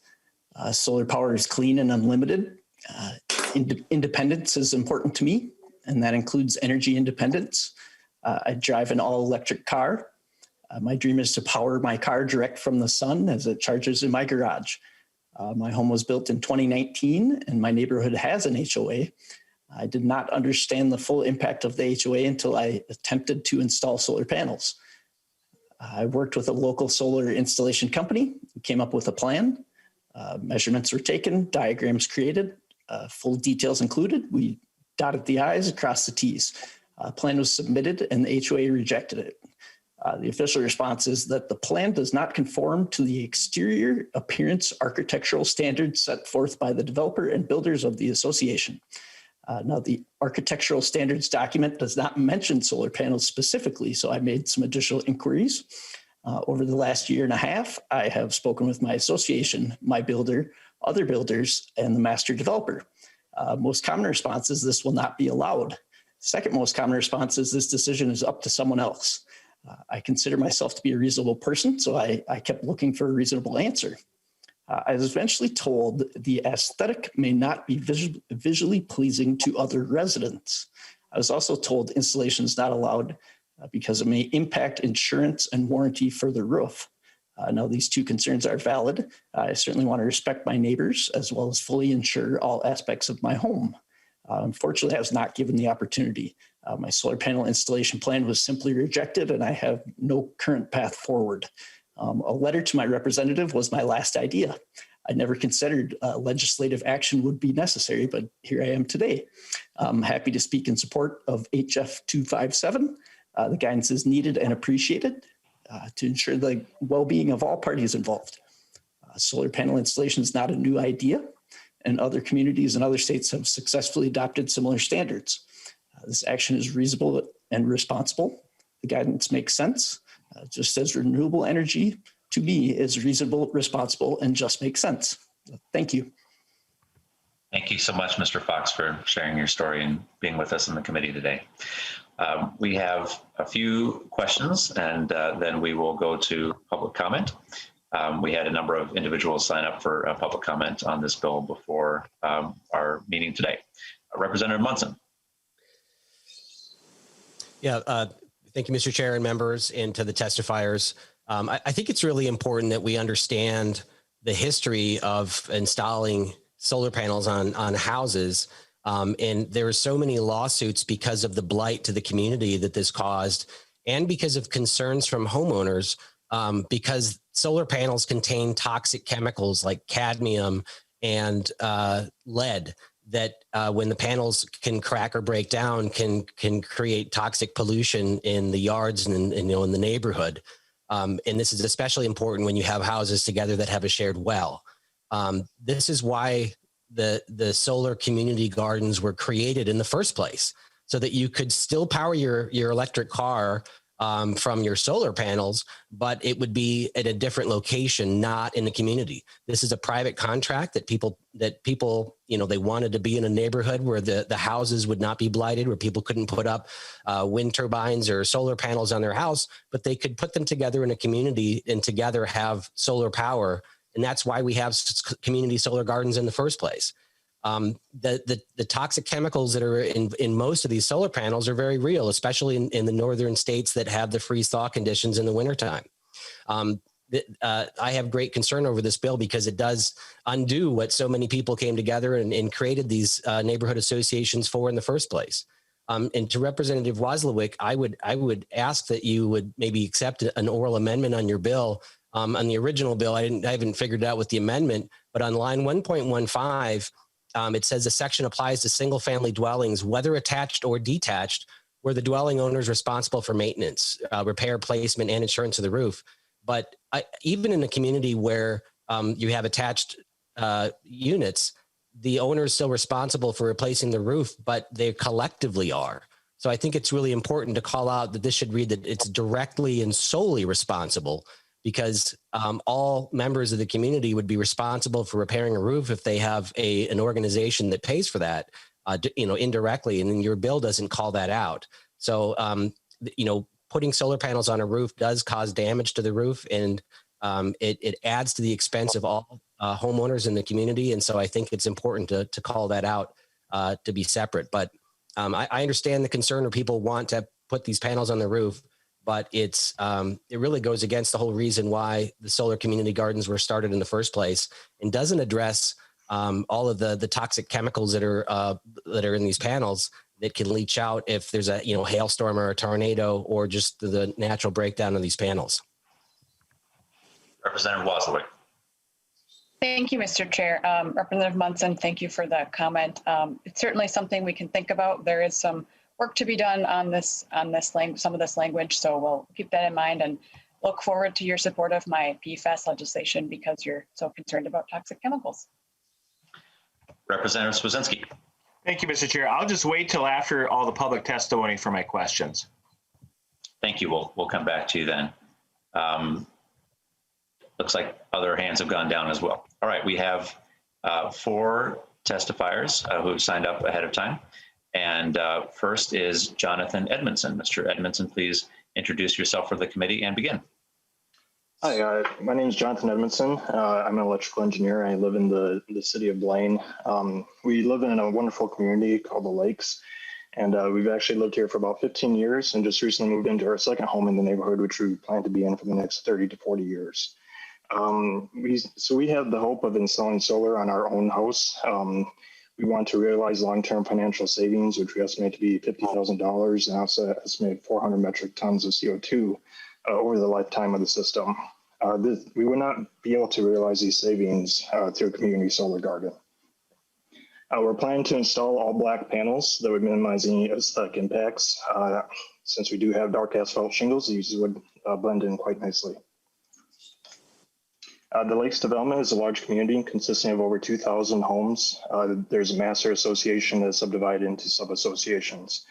Solar power is clean and unlimited. Independence is important to me, and that includes energy independence. I drive an all-electric car. My dream is to power my car direct from the sun as it charges in my garage. My home was built in 2019 and my neighborhood has an HOA. I did not understand the full impact of the HOA until I attempted to install solar panels. I worked with a local solar installation company. We came up with a plan. Measurements were taken, diagrams created, full details included. We dotted the I's, crossed the T's. A plan was submitted and the HOA rejected it. The official response is that the plan does not conform to the exterior appearance architectural standards set forth by the developer and builders of the association. Now, the architectural standards document does not mention solar panels specifically, so I made some additional inquiries. Over the last year and a half, I have spoken with my association, my builder, other builders, and the master developer. Most common response is this will not be allowed. Second most common response is this decision is up to someone else. I consider myself to be a reasonable person, so I kept looking for a reasonable answer. I was eventually told the aesthetic may not be visually pleasing to other residents. I was also told installation is not allowed because it may impact insurance and warranty for the roof. Now, these two concerns are valid. I certainly want to respect my neighbors as well as fully insure all aspects of my home. Unfortunately, I was not given the opportunity. My solar panel installation plan was simply rejected and I have no current path forward. A letter to my representative was my last idea. I never considered legislative action would be necessary, but here I am today. I'm happy to speak in support of HF 257. The guidance is needed and appreciated to ensure the well-being of all parties involved. Solar panel installation is not a new idea, and other communities and other states have successfully adopted similar standards. This action is reasonable and responsible. The guidance makes sense, just as renewable energy to me is reasonable, responsible, and just makes sense. Thank you. Thank you so much, Mr. Fox, for sharing your story and being with us in the committee today. We have a few questions and then we will go to public comment. We had a number of individuals sign up for a public comment on this bill before our meeting today. Representative Munson. Yeah, thank you, Mr. Chair and members, and to the testifiers. I think it's really important that we understand the history of installing solar panels on houses. And there are so many lawsuits because of the blight to the community that this caused, and because of concerns from homeowners, because solar panels contain toxic chemicals like cadmium and lead that when the panels can crack or break down can create toxic pollution in the yards and in the neighborhood. And this is especially important when you have houses together that have a shared well. This is why the solar community gardens were created in the first place, so that you could still power your electric car from your solar panels, but it would be at a different location, not in the community. This is a private contract that people, they wanted to be in a neighborhood where the houses would not be blighted, where people couldn't put up wind turbines or solar panels on their house, but they could put them together in a community and together have solar power. And that's why we have community solar gardens in the first place. The toxic chemicals that are in most of these solar panels are very real, especially in the northern states that have the freeze-thaw conditions in the wintertime. I have great concern over this bill because it does undo what so many people came together and created these neighborhood associations for in the first place. And to Representative Wazlawik, I would ask that you would maybe accept an oral amendment on your bill. On the original bill, I haven't figured it out with the amendment, but on line 1.15, it says the section applies to single-family dwellings, whether attached or detached, where the dwelling owner is responsible for maintenance, repair, placement, and insurance of the roof. But even in a community where you have attached units, the owner is still responsible for replacing the roof, but they collectively are. So I think it's really important to call out that this should read that it's directly and solely responsible because all members of the community would be responsible for repairing a roof if they have an organization that pays for that, indirectly, and then your bill doesn't call that out. So, putting solar panels on a roof does cause damage to the roof, and it adds to the expense of all homeowners in the community. And so I think it's important to call that out to be separate. But I understand the concern where people want to put these panels on the roof, but it really goes against the whole reason why the solar community gardens were started in the first place, and doesn't address all of the toxic chemicals that are in these panels that can leach out if there's a hailstorm or a tornado, or just the natural breakdown of these panels. Representative Wazlawik. Thank you, Mr. Chair. Representative Munson, thank you for that comment. It's certainly something we can think about. There is some work to be done on some of this language, so we'll keep that in mind and look forward to your support of my PFAS legislation because you're so concerned about toxic chemicals. Representative Swazinski. Thank you, Mr. Chair. I'll just wait till after all the public testimony for my questions. Thank you. We'll come back to you then. Looks like other hands have gone down as well. All right, we have 4 testifiers who signed up ahead of time. And first is Jonathan Edmondson. Mr. Edmondson, please introduce yourself for the committee and begin. Hi, my name is Jonathan Edmondson. I'm an electrical engineer. I live in the city of Blaine. We live in a wonderful community called the Lakes, and we've actually lived here for about 15 years and just recently moved into our second home in the neighborhood, which we plan to be in for the next 30 to 40 years. We have the hope of installing solar on our own house. We want to realize long-term financial savings, which we estimate to be $50,000, and also estimate 400 metric tons of CO2 over the lifetime of the system. We would not be able to realize these savings through a community solar garden. We're planning to install all black panels that would minimize any aesthetic impacts. Since we do have dark asphalt shingles, these would blend in quite nicely. The Lakes development is a large community consisting of over 2,000 homes. There's a master association that's subdivided into sub-associations.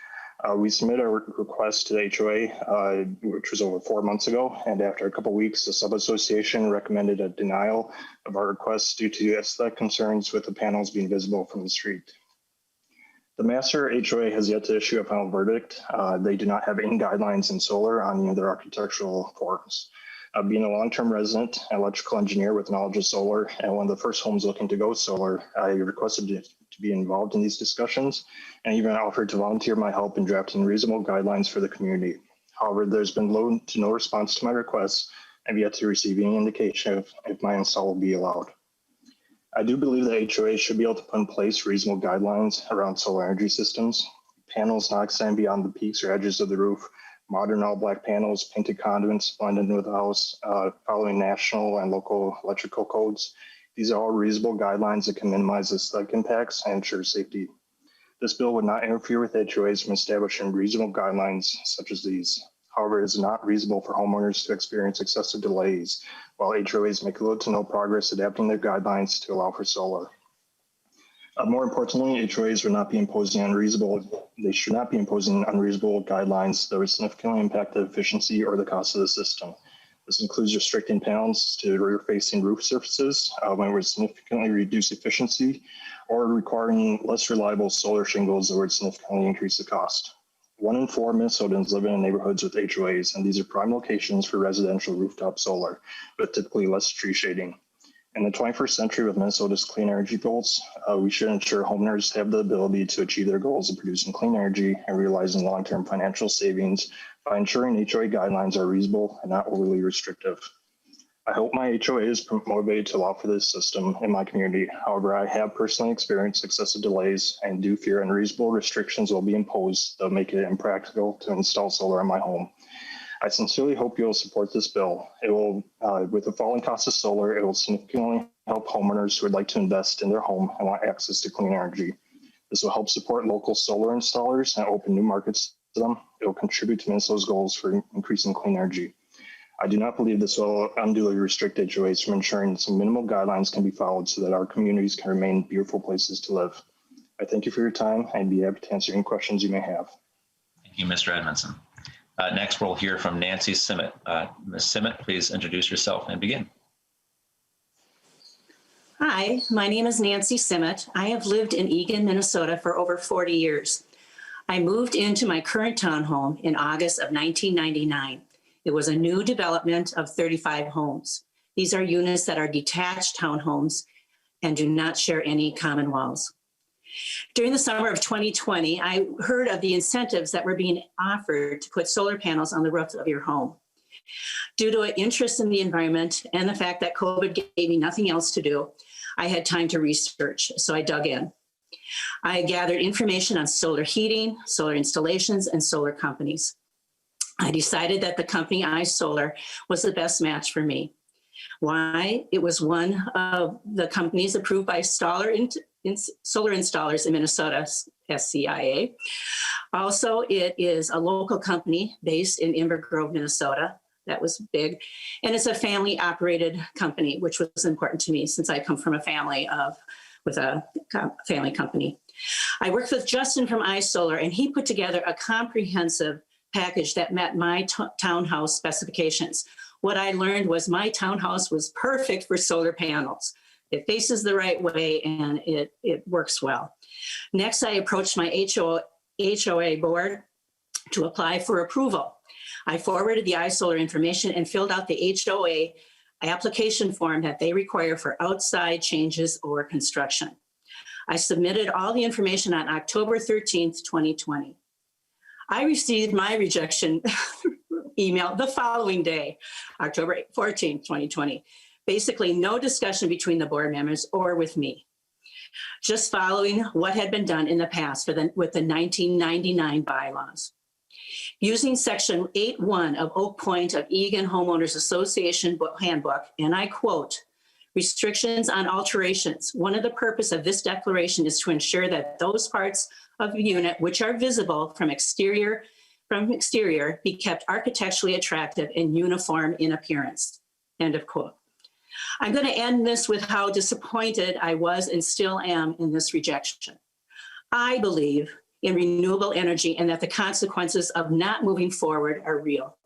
We submitted our request to the HOA, which was over 4 months ago, and after a couple of weeks, the sub-association recommended a denial of our request due to aesthetic concerns with the panels being visible from the street. The master HOA has yet to issue a final verdict. They do not have any guidelines in solar on any of their architectural forms. Being a long-term resident, electrical engineer with knowledge of solar, and one of the first homes looking to go solar, I requested to be involved in these discussions and even offered to volunteer my help in drafting reasonable guidelines for the community. However, there's been low to no response to my requests and yet to receive any indication if my install will be allowed. I do believe the HOA should be able to put in place reasonable guidelines around solar energy systems. Panels not extend beyond the peaks or edges of the roof. Modern all black panels, painted conduits blended with the house, following national and local electrical codes. These are all reasonable guidelines that can minimize aesthetic impacts and ensure safety. This bill would not interfere with HOAs from establishing reasonable guidelines such as these. However, it is not reasonable for homeowners to experience excessive delays while HOAs make little to no progress adapting their guidelines to allow for solar. More importantly, HOAs would not be imposing they should not be imposing unreasonable guidelines that would significantly impact the efficiency or the cost of the system. This includes restricting panels to rear-facing roof surfaces when it would significantly reduce efficiency, or requiring less reliable solar shingles that would significantly increase the cost. 1 in 4 Minnesotans live in neighborhoods with HOAs, and these are prime locations for residential rooftop solar, with typically less tree shading. In the 21st century with Minnesota's clean energy goals, we should ensure homeowners have the ability to achieve their goals of producing clean energy and realizing long-term financial savings by ensuring HOA guidelines are reasonable and not overly restrictive. I hope my HOA is motivated to allow for this system in my community. However, I have personally experienced excessive delays and do fear unreasonable restrictions will be imposed that will make it impractical to install solar in my home. I sincerely hope you will support this bill. It will, with the falling cost of solar, it will significantly help homeowners who would like to invest in their home and want access to clean energy. This will help support local solar installers and open new markets to them. It will contribute to Minnesota's goals for increasing clean energy. I do not believe this will unduly restrict HOAs from ensuring some minimal guidelines can be followed so that our communities can remain beautiful places to live. I thank you for your time and be happy to answer any questions you may have. Thank you, Mr. Edmondson. Next, we'll hear from Nancy Simmet. Ms. Simmet, please introduce yourself and begin. Hi, my name is Nancy Simmet. I have lived in Eagan, Minnesota for over 40 years. I moved into my current townhome in August of 1999. It was a new development of 35 homes. These are units that are detached townhomes and do not share any common walls. During the summer of 2020, I heard of the incentives that were being offered to put solar panels on the roof of your home. Due to an interest in the environment and the fact that COVID gave me nothing else to do, I had time to research, so I dug in. I gathered information on solar heating, solar installations, and solar companies. I decided that the company iSolar was the best match for me. Why? It was one of the companies approved by solar installers in Minnesota, SCIA. Also, it is a local company based in Inver Grove, Minnesota. That was big. And it's a family operated company, which was important to me since I come from a family with a family company. I worked with Justin from iSolar, and he put together a comprehensive package that met my townhouse specifications. What I learned was my townhouse was perfect for solar panels. It faces the right way and it works well. Next, I approached my HOA board to apply for approval. I forwarded the iSolar information and filled out the HOA application form that they require for outside changes or construction. I submitted all the information on October 13th, 2020. I received my rejection email the following day, October 14th, 2020. Basically, no discussion between the board members or with me. Just following what had been done in the past with the 1999 bylaws. Using section 8.1 of Oak Point of Eagan Homeowners Association Handbook, and I quote, restrictions on alterations. One of the purpose of this declaration is to ensure that those parts of the unit which are visible from exterior be kept architecturally attractive and uniform in appearance, end of quote. I'm going to end this with how disappointed I was and still am in this rejection. I believe in renewable energy and that the consequences of not moving forward are real.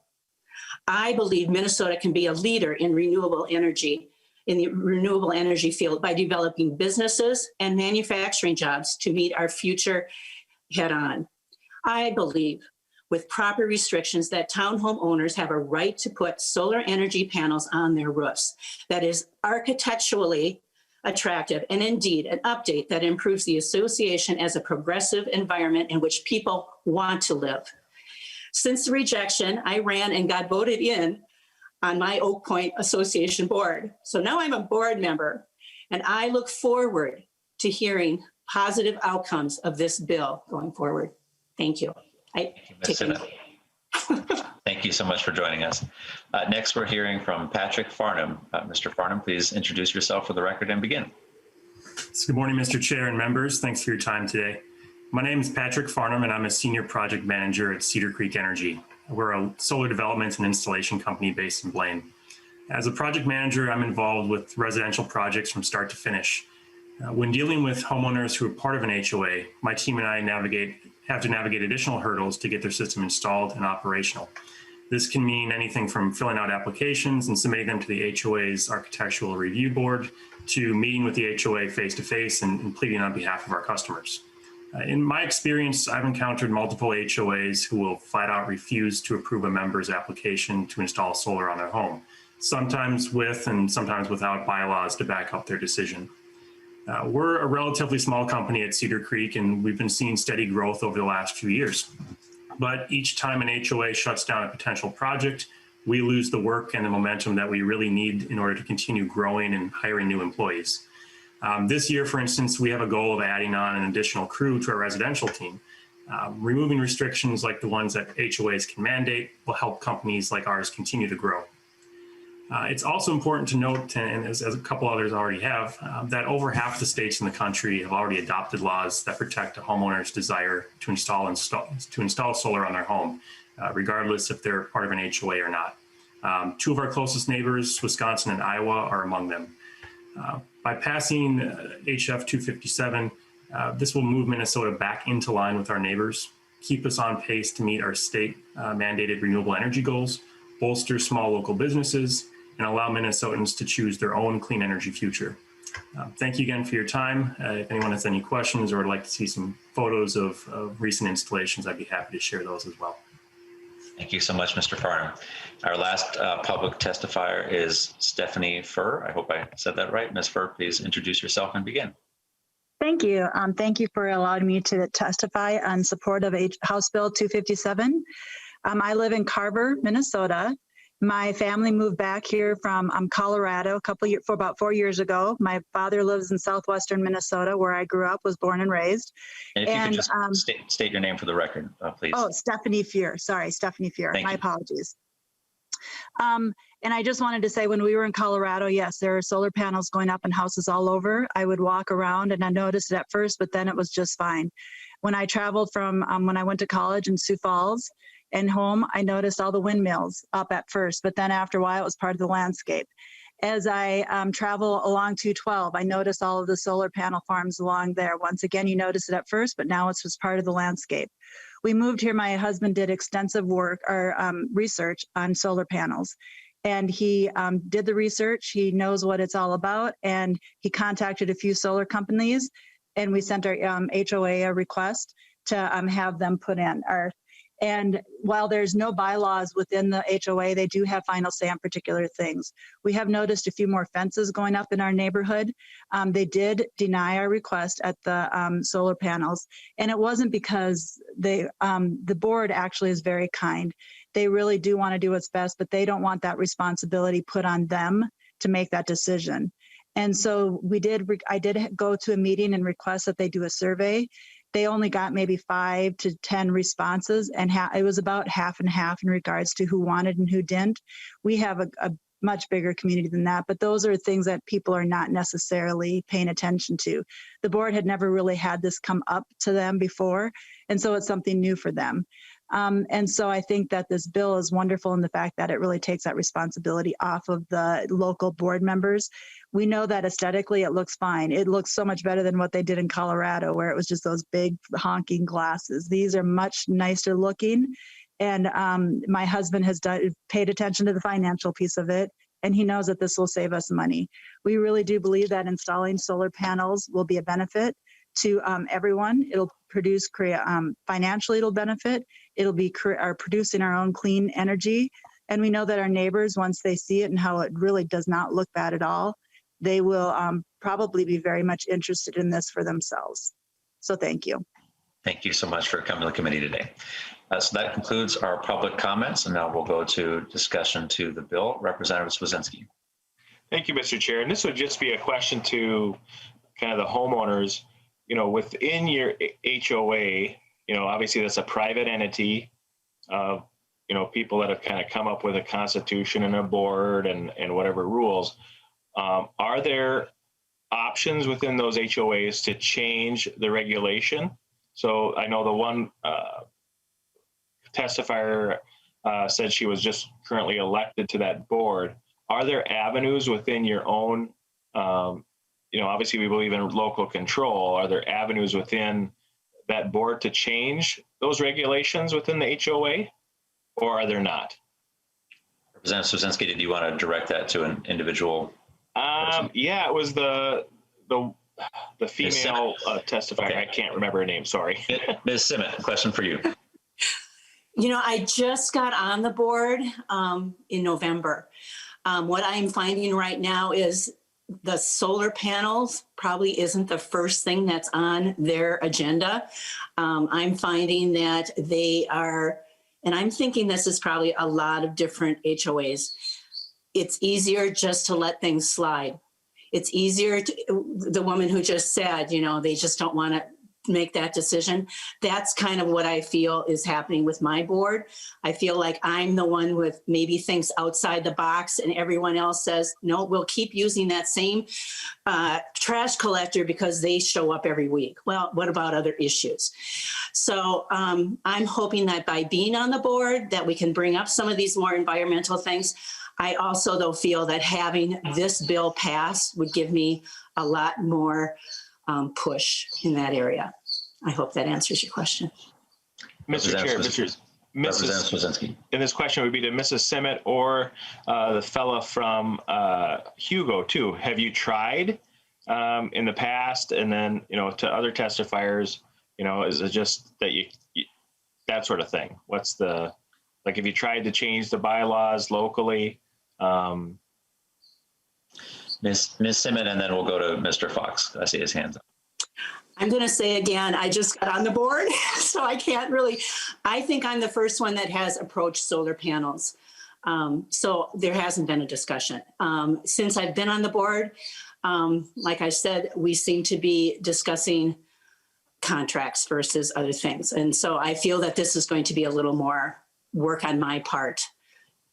I believe Minnesota can be a leader in renewable energy, in the renewable energy field by developing businesses and manufacturing jobs to meet our future head on. I believe with proper restrictions that townhome owners have a right to put solar energy panels on their roofs that is architecturally attractive and indeed an update that improves the association as a progressive environment in which people want to live. Since the rejection, I ran and got voted in on my Oak Point Association board. So now I'm a board member and I look forward to hearing positive outcomes of this bill going forward. Thank you. Thank you so much for joining us. Next, we're hearing from Patrick Farnham. Mr. Farnham, please introduce yourself for the record and begin. Good morning, Mr. Chair and members. Thanks for your time today. My name is Patrick Farnham, and I'm a senior project manager at Cedar Creek Energy. We're a solar development and installation company based in Blaine. As a project manager, I'm involved with residential projects from start to finish. When dealing with homeowners who are part of an HOA, my team and I have to navigate additional hurdles to get their system installed and operational. This can mean anything from filling out applications and submitting them to the HOA's architectural review board to meeting with the HOA face-to-face and pleading on behalf of our customers. In my experience, I've encountered multiple HOAs who will flat out refuse to approve a member's application to install solar on their home, sometimes with and sometimes without bylaws to back up their decision. We're a relatively small company at Cedar Creek, and we've been seeing steady growth over the last few years. But each time an HOA shuts down a potential project, we lose the work and the momentum that we really need in order to continue growing and hiring new employees. This year, for instance, we have a goal of adding on an additional crew to our residential team. Removing restrictions like the ones that HOAs can mandate will help companies like ours continue to grow. It's also important to note, and as a couple others already have, that over half the states in the country have already adopted laws that protect a homeowner's desire to install solar on their home, regardless if they're part of an HOA or not. Two of our closest neighbors, Wisconsin and Iowa, are among them. By passing HF 257, this will move Minnesota back into line with our neighbors. keep us on pace to meet our state mandated renewable energy goals, bolster small local businesses, and allow Minnesotans to choose their own clean energy future. Thank you again for your time. If anyone has any questions or would like to see some photos of recent installations, I'd be happy to share those as well. Thank you so much, Mr. Farnham. Our last public testifier is Stephanie Furr. I hope I said that right. Ms. Furr, please introduce yourself and begin. Thank you. Thank you for allowing me to testify on support of House Bill 257. I live in Carver, Minnesota. My family moved back here from Colorado for about 4 years ago. My father lives in southwestern Minnesota, where I grew up, was born and raised. And if you could just state your name for the record, please. Oh, Stephanie Furr. Sorry, Stephanie Furr. My apologies. And I just wanted to say, when we were in Colorado, yes, there are solar panels going up in houses all over. I would walk around and I noticed it at first, but then it was just fine. When I traveled from, when I went to college in Sioux Falls and home, I noticed all the windmills up at first, but then after a while, it was part of the landscape. As I travel along 212, I noticed all of the solar panel farms along there. Once again, you notice it at first, but now it's just part of the landscape. We moved here, my husband did extensive work or research on solar panels. And he did the research, he knows what it's all about, and he contacted a few solar companies, and we sent our HOA a request to have them put in. And while there's no bylaws within the HOA, they do have final say on particular things. We have noticed a few more fences going up in our neighborhood. They did deny our request at the solar panels, and it wasn't because the board actually is very kind. They really do want to do what's best, but they don't want that responsibility put on them to make that decision. And so I did go to a meeting and request that they do a survey. They only got maybe 5 to 10 responses, and it was about half and half in regards to who wanted and who didn't. We have a much bigger community than that, but those are things that people are not necessarily paying attention to. The board had never really had this come up to them before, and so it's something new for them. And so I think that this bill is wonderful in the fact that it really takes that responsibility off of the local board members. We know that aesthetically it looks fine. It looks so much better than what they did in Colorado, where it was just those big honking glasses. These are much nicer looking. And my husband has paid attention to the financial piece of it, and he knows that this will save us money. We really do believe that installing solar panels will be a benefit to everyone. It'll financially, it'll benefit. It'll be producing our own clean energy. And we know that our neighbors, once they see it and how it really does not look bad at all, they will probably be very much interested in this for themselves. So thank you. Thank you so much for coming to the committee today. So that concludes our public comments, and now we'll go to discussion to the bill. Representative Swazinski. Thank you, Mr. Chair. And this would just be a question to kind of the homeowners. You know, within your HOA, you know, obviously that's a private entity of, you know, people that have kind of come up with a constitution and a board and whatever rules. Are there options within those HOAs to change the regulation? So I know the one testifier said she was just currently elected to that board. Are there avenues within your own, you know, obviously we believe in local control. Are there avenues within that board to change those regulations within the HOA, or are there not? Representative Swazinski, did you want to direct that to an individual person? Yeah, it was the female testifier. Okay. I can't remember her name, sorry. Ms. Simmet, question for you. You know, I just got on the board in November. What I'm finding right now is the solar panels probably isn't the first thing that's on their agenda. I'm finding that they are, and I'm thinking this is probably a lot of different HOAs. It's easier just to let things slide. It's easier to, the woman who just said, you know, they just don't want to make that decision. That's kind of what I feel is happening with my board. I feel like I'm the one with maybe thinks outside the box, and everyone else says, no, we'll keep using that same trash collector because they show up every week. Well, what about other issues? So I'm hoping that by being on the board that we can bring up some of these more environmental things. I also, though, feel that having this bill pass would give me a lot more push in that area. I hope that answers your question. Mr. Chair, Representative Swazinski. And this question would be to Mrs. Simmet or the fella from Hugo too. Have you tried in the past, and then to other testifiers, is it just that you that sort of thing? What's the like? Have you tried to change the bylaws locally? Ms. Simmet, and then we'll go to Mr. Fox. I see his hands up. I'm going to say again, I just got on the board, so I can't really, I think I'm the first one that has approached solar panels. So there hasn't been a discussion. Since I've been on the board, like I said, we seem to be discussing contracts versus other things. And so I feel that this is going to be a little more work on my part,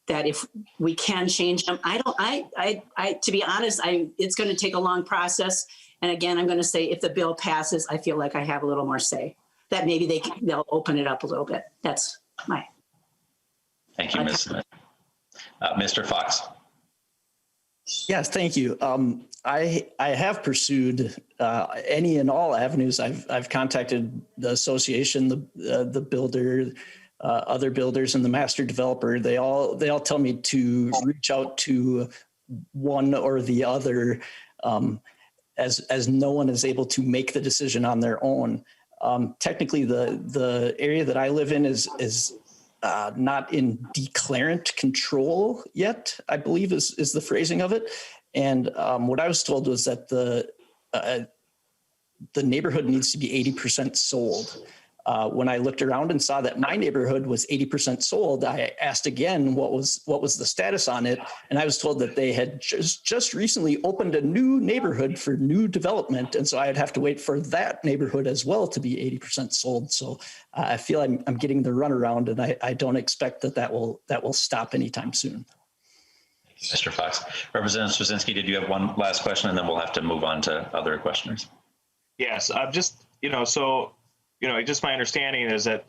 that if we can change them, to be honest, it's going to take a long process. And again, I'm going to say if the bill passes, I feel like I have a little more say, that maybe they'll open it up a little bit. That's my. Thank you, Ms. Smith. Mr. Fox. Yes, thank you. I have pursued any and all avenues. I've contacted the association, the builder, other builders, and the master developer. They all tell me to reach out to one or the other, as no one is able to make the decision on their own. Technically, the area that I live in is not in declarant control yet, I believe is the phrasing of it. And what I was told was that the neighborhood needs to be 80% sold. When I looked around and saw that my neighborhood was 80% sold, I asked again what was the status on it, and I was told that they had just recently opened a new neighborhood for new development, and so I'd have to wait for that neighborhood as well to be 80% sold. So I feel I'm getting the runaround, and I don't expect that will stop anytime soon. Thank you, Mr. Fox. Representative Swazinski, did you have one last question, and then we'll have to move on to other questioners? Yes, just just my understanding is that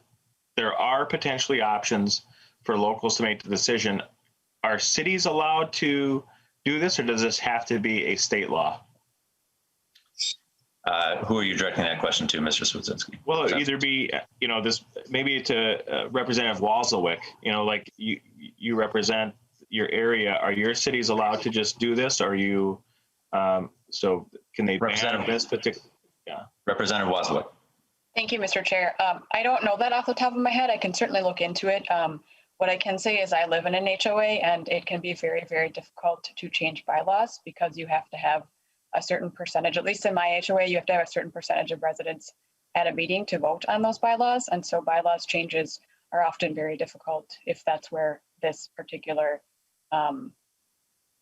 there are potentially options for locals to make the decision. Are cities allowed to do this, or does this have to be a state law? Who are you directing that question to, Mr. Swazinski? Well, it'd either be, this maybe to Representative Wazlawik, like you represent your area. Are your cities allowed to just do this? Or are you, so can they ban this particular? Yeah. Representative Wazlawik. Thank you, Mr. Chair. I don't know that off the top of my head. I can certainly look into it. What I can say is I live in an HOA, and it can be very, very difficult to change bylaws because you have to have a certain percentage, at least in my HOA, you have to have a certain percentage of residents at a meeting to vote on those bylaws. And so bylaws changes are often very difficult if that's where this particular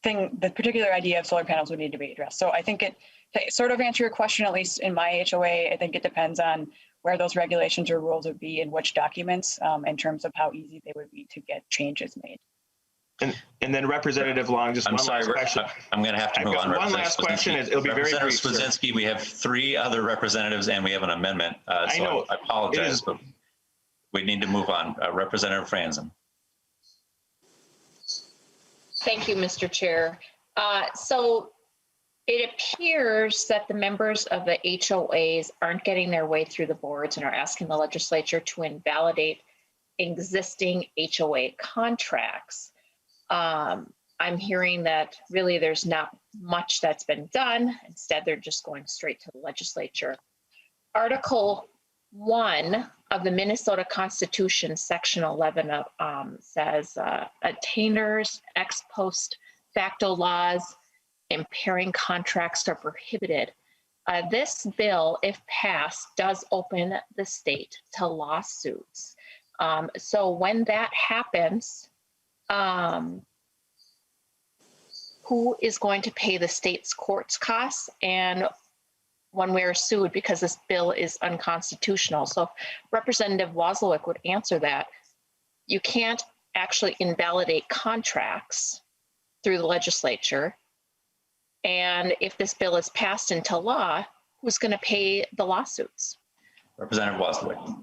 the particular idea of solar panels would need to be addressed. So I think to sort of answer your question, at least in my HOA, I think it depends on where those regulations or rules would be and which documents in terms of how easy they would be to get changes made. And then Representative Long, just last question. I'm going to have to move on. One last question. It'll be very brief. Swazinski, we have 3 other representatives and we have an amendment. I know. I apologize, but we need to move on. Representative Franzen. Thank you, Mr. Chair. So it appears that the members of the HOAs aren't getting their way through the boards and are asking the legislature to invalidate existing HOA contracts. I'm hearing that really there's not much that's been done. Instead, they're just going straight to the legislature. Article 1 of the Minnesota Constitution, Section 11, says attainers ex post facto laws impairing contracts are prohibited. This bill, if passed, does open the state to lawsuits. So when that happens, who is going to pay the state's courts costs and when we're sued because this bill is unconstitutional? So Representative Wazlawik would answer that. You can't actually invalidate contracts through the legislature. And if this bill is passed into law, who's going to pay the lawsuits? Representative Wazlawik.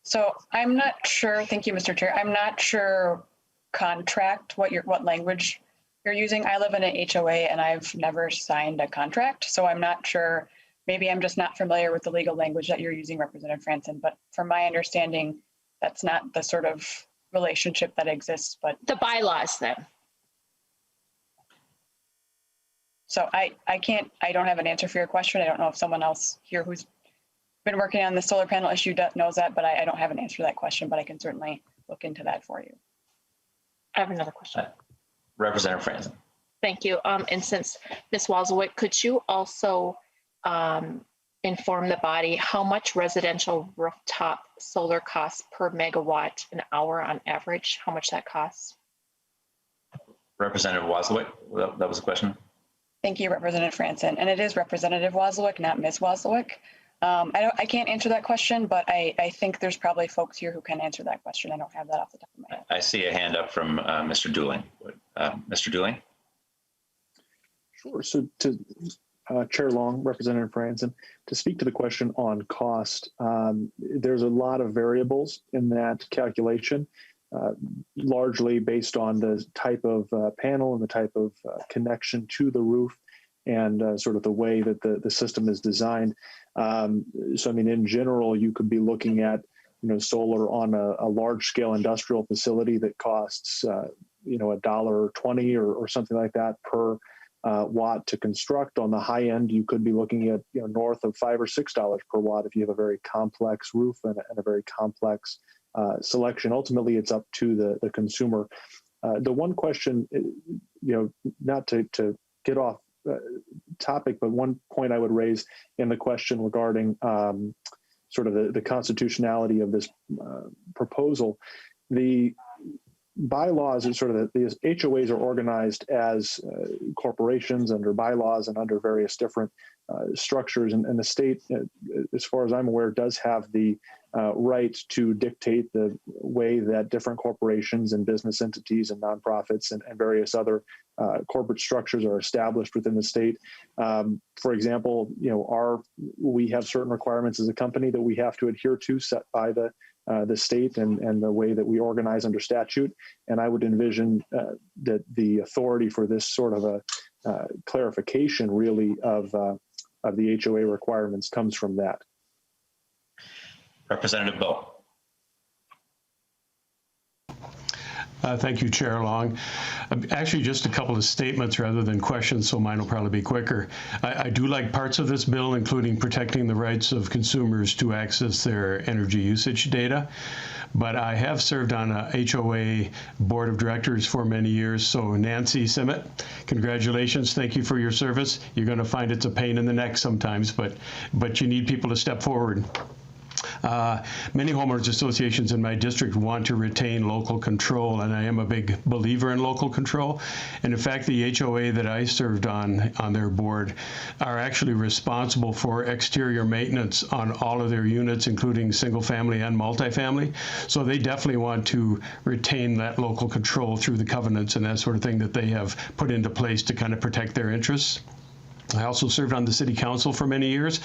So I'm not sure, thank you, Mr. Chair. I'm not sure contract, what language you're using. I live in an HOA and I've never signed a contract. So I'm not sure maybe I'm just not familiar with the legal language that you're using, Representative Franson, but from my understanding, that's not the sort of relationship that exists, but the bylaws then. So I don't have an answer for your question. I don't know if someone else here who's been working on the solar panel issue knows that, but I don't have an answer to that question, but I can certainly look into that for you. I have another question. Representative Franson. Thank you. And since Ms. Wazlawik, could you also inform the body how much residential rooftop solar costs per megawatt an hour on average? How much that costs? Representative Wazlawik, that was a question. Thank you, Representative Franson. And it is Representative Wazlawik, not Ms. Wazlawik. I can't answer that question, but I think there's probably folks here who can answer that question. I don't have that off the top of my head. I see a hand up from Mr. Dooling. Mr. Dooling? Sure. So to Chair Long, Representative Franson, to speak to the question on cost, there's a lot of variables in that calculation, largely based on the type of panel and the type of connection to the roof and sort of the way that the system is designed. So, I mean, in general, you could be looking at, solar on a large scale industrial facility that costs, $1.20 or something like that per watt to construct. On the high end, you could be looking at north of $5 or $6 per watt if you have a very complex roof and a very complex selection. Ultimately, it's up to the consumer. The one question, not to get off topic, but one point I would raise in the question regarding sort of the constitutionality of this proposal, the bylaws and sort of the HOAs are organized as corporations under bylaws and under various different structures. And the state, as far as I'm aware, does have the right to dictate the way that different corporations and business entities and nonprofits and various other corporate structures are established within the state. For example, we have certain requirements as a company that we have to adhere to, set by the state and the way that we organize under statute. And I would envision that the authority for this sort of a clarification really of the HOA requirements comes from that. Representative Bowe. Thank you, Chair Long. Actually, just a couple of statements rather than questions, so mine will probably be quicker. I do like parts of this bill, including protecting the rights of consumers to access their energy usage data. But I have served on a HOA board of directors for many years. So Nancy Simmet, congratulations. Thank you for your service. You're going to find it's a pain in the neck sometimes, but you need people to step forward. Many homeowners associations in my district want to retain local control, and I am a big believer in local control. And in fact, the HOA that I served on their board are actually responsible for exterior maintenance on all of their units, including single family and multifamily. So they definitely want to retain that local control through the covenants and that sort of thing that they have put into place to kind of protect their interests. I also served on the city council for many years,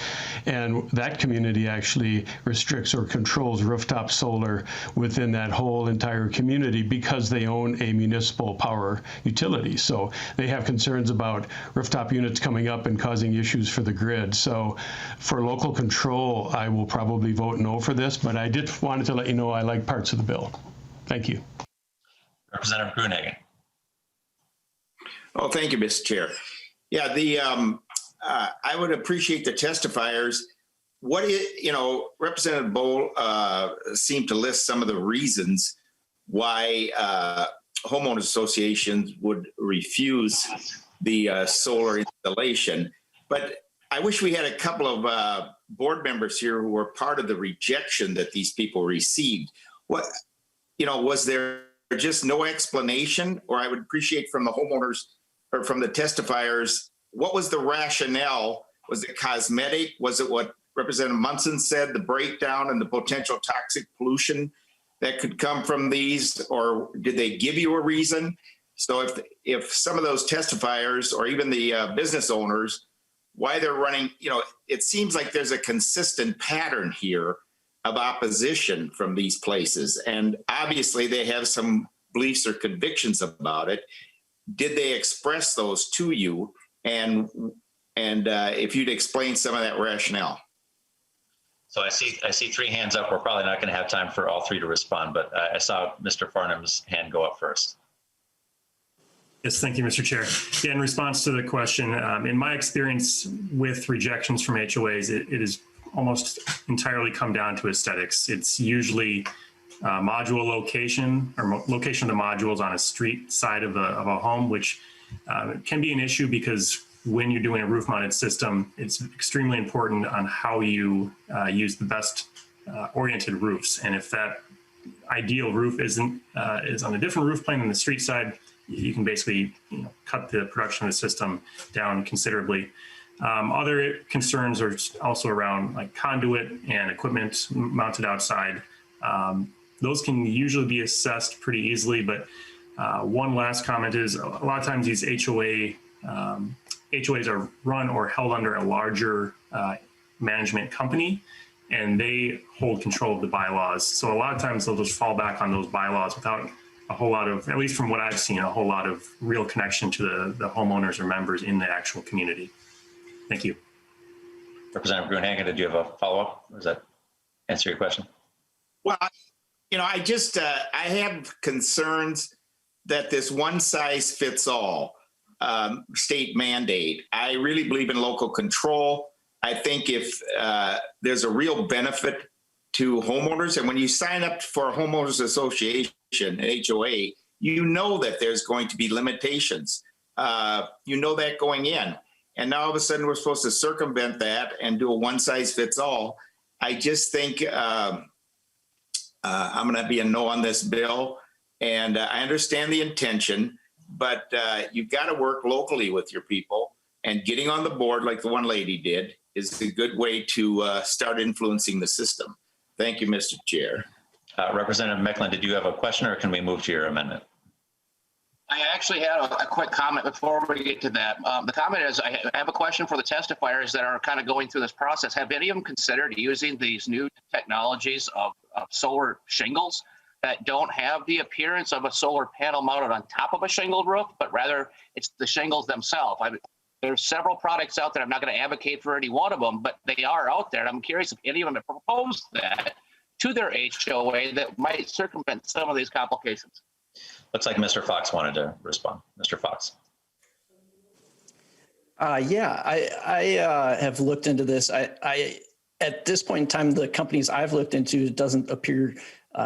and that community actually restricts or controls rooftop solar within that whole entire community because they own a municipal power utility. So they have concerns about rooftop units coming up and causing issues for the grid. So for local control, I will probably vote no for this, but I did wanted to let you know I like parts of the bill. Thank you. Representative Gruenhagen. Oh, thank you, Mr. Chair. Yeah, I would appreciate the testifiers. Representative Bowe seemed to list some of the reasons why homeowners associations would refuse the solar installation. But I wish we had a couple of board members here who were part of the rejection that these people received. Was there just no explanation? Or I would appreciate from the homeowners or from the testifiers, what was the rationale? Was it cosmetic? Was it what Representative Munson said, the breakdown and the potential toxic pollution that could come from these? Or did they give you a reason? So if some of those testifiers or even the business owners, why they're running, it seems like there's a consistent pattern here of opposition from these places. And obviously they have some beliefs or convictions about it. Did they express those to you? And And if you'd explain some of that rationale. So I see three hands up. We're probably not going to have time for all three to respond, but I saw Mr. Farnham's hand go up first. Yes, thank you, Mr. Chair. Yeah, in response to the question, in my experience with rejections from HOAs, it is almost entirely come down to aesthetics. It's usually module location or location of the modules on a street side of a home, which can be an issue because when you're doing a roof mounted system, it's extremely important on how you use the best oriented roofs. And if that ideal roof is on a different roof plane than the street side, you can basically cut the production of the system down considerably. Other concerns are also around like conduit and equipment mounted outside. Those can usually be assessed pretty easily, but one last comment is a lot of times these HOAs are run or held under a larger management company, and they hold control of the bylaws. So a lot of times they'll just fall back on those bylaws without a whole lot of, at least from what I've seen, a whole lot of real connection to the homeowners or members in the actual community. Thank you. Representative Gruenhagen, did you have a follow-up? Does that answer your question? Well, I just, I have concerns that this one size fits all state mandate. I really believe in local control. I think if there's a real benefit to homeowners, and when you sign up for a homeowners association, an HOA, you know that there's going to be limitations. You know that going in. And now all of a sudden we're supposed to circumvent that and do a one size fits all. I just think I'm going to be a no on this bill. And I understand the intention, but you've got to work locally with your people, and getting on the board like the one lady did is a good way to start influencing the system. Thank you, Mr. Chair. Representative Mecklen, did you have a question, or can we move to your amendment? I actually had a quick comment before we get to that. The comment is, I have a question for the testifiers that are kind of going through this process. Have any of them considered using these new technologies of solar shingles that don't have the appearance of a solar panel mounted on top of a shingled roof, but rather it's the shingles themselves? There's several products out there. I'm not going to advocate for any one of them, but they are out there. I'm curious if any of them have proposed that to their HOA that might circumvent some of these complications. Looks like Mr. Fox wanted to respond. Mr. Fox. Yeah, I have looked into this. I at this point in time, the companies I've looked into, it doesn't appear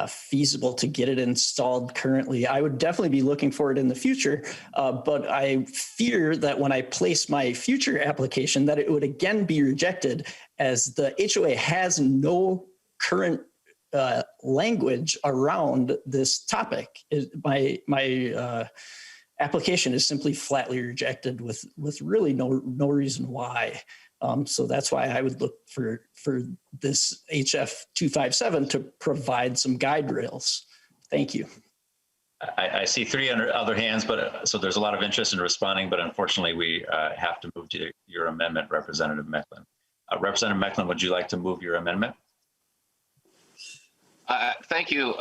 feasible to get it installed currently. I would definitely be looking for it in the future, but I fear that when I place my future application that it would again be rejected, as the HOA has no current language around this topic. My application is simply flatly rejected with really no reason why. So that's why I would look for this HF 257 to provide some guide rails. Thank you. I see three other hands, but so there's a lot of interest in responding, but unfortunately we have to move to your amendment, Representative Mecklen. Representative Mecklen, would you like to move your amendment? Thank you,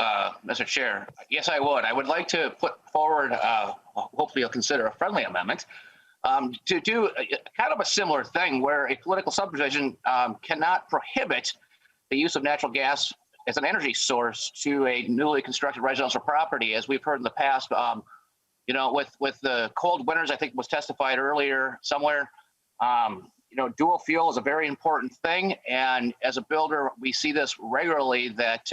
Mr. Chair. Yes, I would. I would like to put forward, hopefully you'll consider a friendly amendment, to do kind of a similar thing where a political subdivision cannot prohibit the use of natural gas as an energy source to a newly constructed residential property. As we've heard in the past, with the cold winters, I think was testified earlier somewhere, dual fuel is a very important thing. And as a builder, we see this regularly that,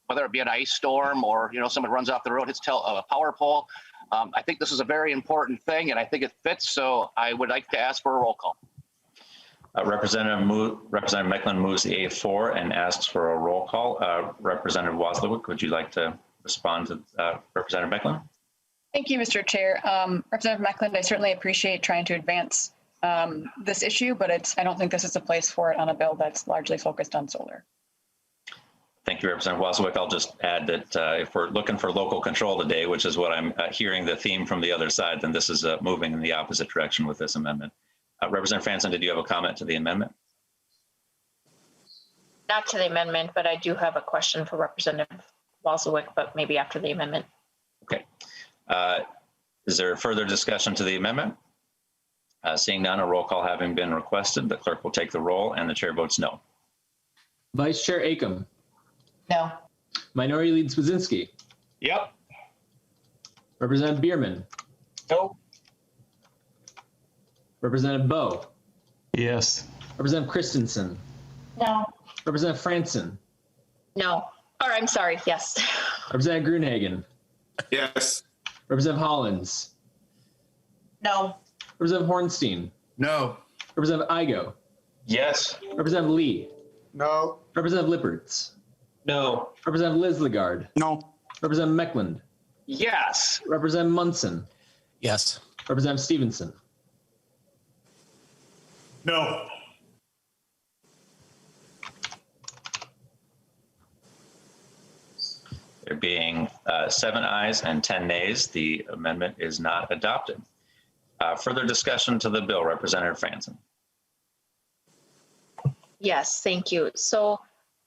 whether it be an ice storm or, someone runs off the road, hits a power pole. I think this is a very important thing, and I think it fits. So I would like to ask for a roll call. Representative Mecklen moves the A4 and asks for a roll call. Representative Wazlawik, would you like to respond to Representative Mecklen? Thank you, Mr. Chair. Representative Mecklen, I certainly appreciate trying to advance this issue, but I don't think this is a place for it on a bill that's largely focused on solar. Thank you, Representative Wazlawik. I'll just add that if we're looking for local control today, which is what I'm hearing the theme from the other side, then this is moving in the opposite direction with this amendment. Representative Franson, did you have a comment to the amendment? Not to the amendment, but I do have a question for Representative Wazlawik, but maybe after the amendment. Okay. Is there further discussion to the amendment? Seeing none, a roll call having been requested, the clerk will take the roll and the chair votes no. Vice Chair Acom. No. Minority Leader Swazinski. Yep. Representative Bierman. No. Representative Bowe. Yes. Representative Christensen. No. Representative Franson. No. Or I'm sorry, yes. Representative Grunhagen. Yes. Representative Hollins. No. Representative Hornstein. No. Representative Igo. Yes. Representative Lee. No. Representative Lippertz. No. Representative Lislegard. No. Representative Meckland. Yes. Representative Munson. Yes. Representative Stevenson. No. There being 7 ayes and 10 nays, the amendment is not adopted. Further discussion to the bill, Representative Franson. Yes, thank you. So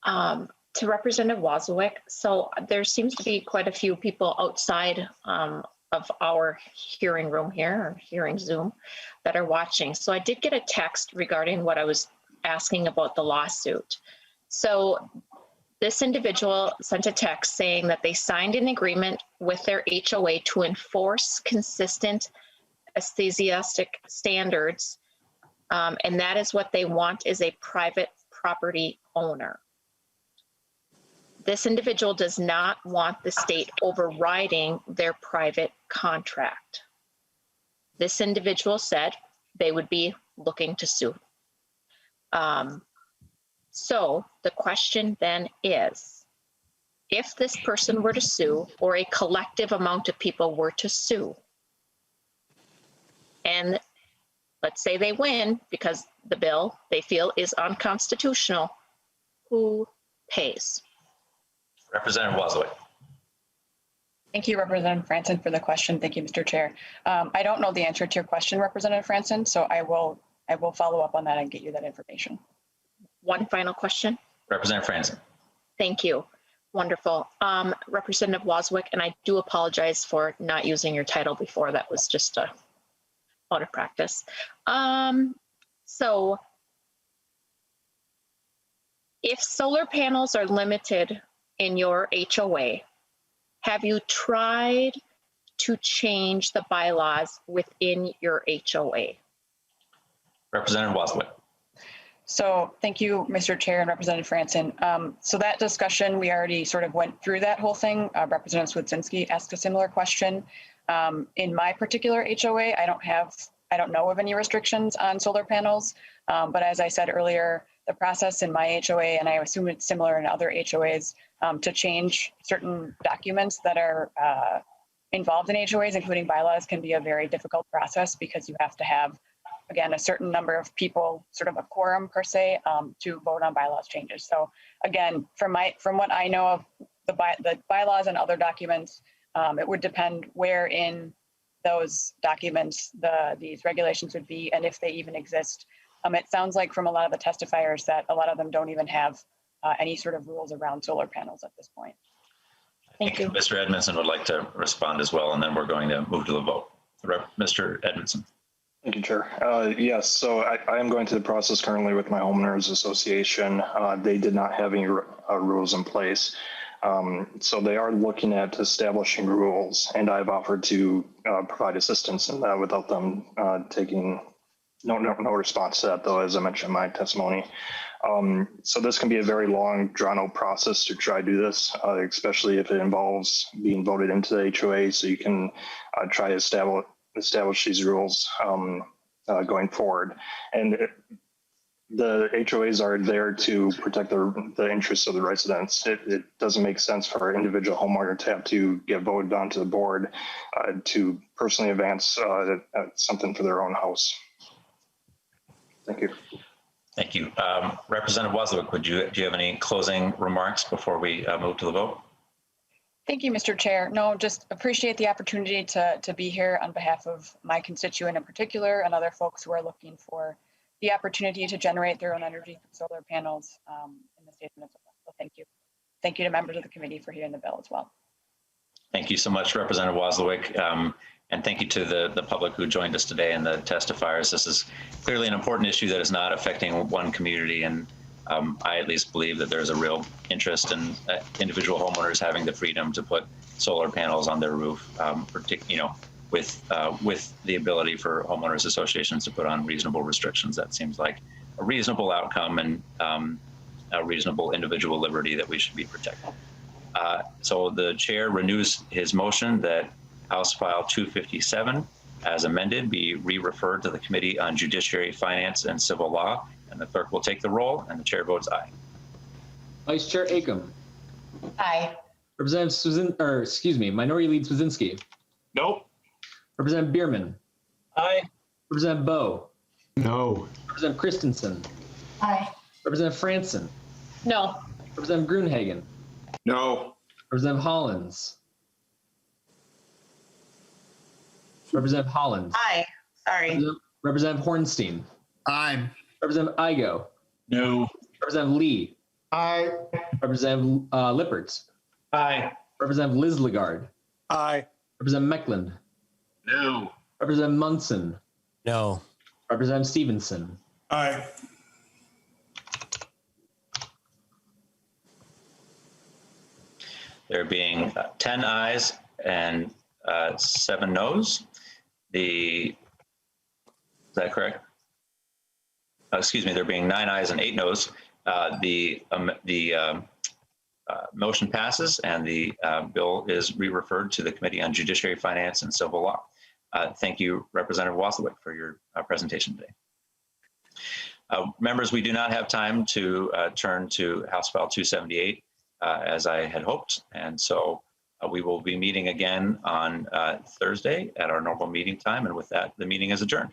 to Representative Wazlawik, so there seems to be quite a few people outside of our hearing room here, or hearing Zoom, that are watching. So I did get a text regarding what I was asking about the lawsuit. So this individual sent a text saying that they signed an agreement with their HOA to enforce consistent aesthetic standards, and that is what they want, is a private property owner. This individual does not want the state overriding their private contract. This individual said they would be looking to sue. So the question then is, if this person were to sue, or a collective amount of people were to sue, and let's say they win because the bill they feel is unconstitutional, who pays? Representative Wazlawik. Thank you, Representative Franson, for the question. Thank you, Mr. Chair. I don't know the answer to your question, Representative Franson, so I will follow up on that and get you that information. One final question. Representative Franson. Thank you. Wonderful. Representative Wazlawik, and I do apologize for not using your title before. That was just out of practice. So if solar panels are limited in your HOA, have you tried to change the bylaws within your HOA? Representative Wazlawik. So thank you, Mr. Chair and Representative Franson. So that discussion, we already sort of went through that whole thing. Representative Swedzinski asked a similar question. In my particular HOA, I don't know of any restrictions on solar panels. But as I said earlier, the process in my HOA, and I assume it's similar in other HOAs, to change certain documents that are involved in HOAs, including bylaws, can be a very difficult process because you have to have, again, a certain number of people, sort of a quorum per se, to vote on bylaws changes. So again, from what I know of the bylaws and other documents, it would depend where in those documents these regulations would be, and if they even exist. It sounds like from a lot of the testifiers that a lot of them don't even have any sort of rules around solar panels at this point. Thank you. Mr. Edmondson would like to respond as well, and then we're going to move to the vote. Mr. Edmondson. Thank you, Chair. Yes, so I am going through the process currently with my homeowners association. They did not have any rules in place. So they are looking at establishing rules, and I've offered to provide assistance in that without them taking no response to that, though, as I mentioned in my testimony. So this can be a very long, drawn-out process to try to do this, especially if it involves being voted into the HOA, so you can try to establish these rules going forward. And the HOAs are there to protect the interests of the residents. It doesn't make sense for an individual homeowner to have to get voted onto the board to personally advance something for their own house. Thank you. Thank you. Representative Wazlawik, do you have any closing remarks before we move to the vote? Thank you, Mr. Chair. No, just appreciate the opportunity to be here on behalf of my constituent in particular and other folks who are looking for the opportunity to generate their own energy through solar panels in the state of Minnesota. So thank you. Thank you to members of the committee for hearing the bill as well. Thank you so much, Representative Wazlawik. And thank you to the public who joined us today and the testifiers. This is clearly an important issue that is not affecting one community. And I at least believe that there's a real interest in individual homeowners having the freedom to put solar panels on their roof, with the ability for homeowners associations to put on reasonable restrictions. That seems like a reasonable outcome and a reasonable individual liberty that we should be protecting. So the chair renews his motion that House File 257 as amended be re-referred to the Committee on Judiciary, Finance, and Civil Law, and the clerk will take the roll, and the chair votes aye. Vice Chair Acom. Aye. Minority Leader Swazinski. Nope. Representative Bierman. Aye. Representative Bowe. No. Representative Christensen. Aye. Representative Franson. No. Representative Gruenhagen. No. Representative Hollins. Representative Hollins. Aye. Sorry. Representative Hornstein. Aye. Representative Igo. No. Representative Lee. Aye. Representative Lippertz. Aye. Representative Lislegard. Aye. Representative Meckland. No. Representative Munson. No. Representative Stevenson. Aye. There being 10 ayes and 7 noes. Is that correct? Excuse me, there being 9 ayes and 8 noes. The motion passes and the bill is re-referred to the Committee on Judiciary, Finance, and Civil Law. Thank you, Representative Wazlawik, for your presentation today. Members, we do not have time to turn to House File 278 as I had hoped, and so we will be meeting again on Thursday at our normal meeting time, and with that, the meeting is adjourned.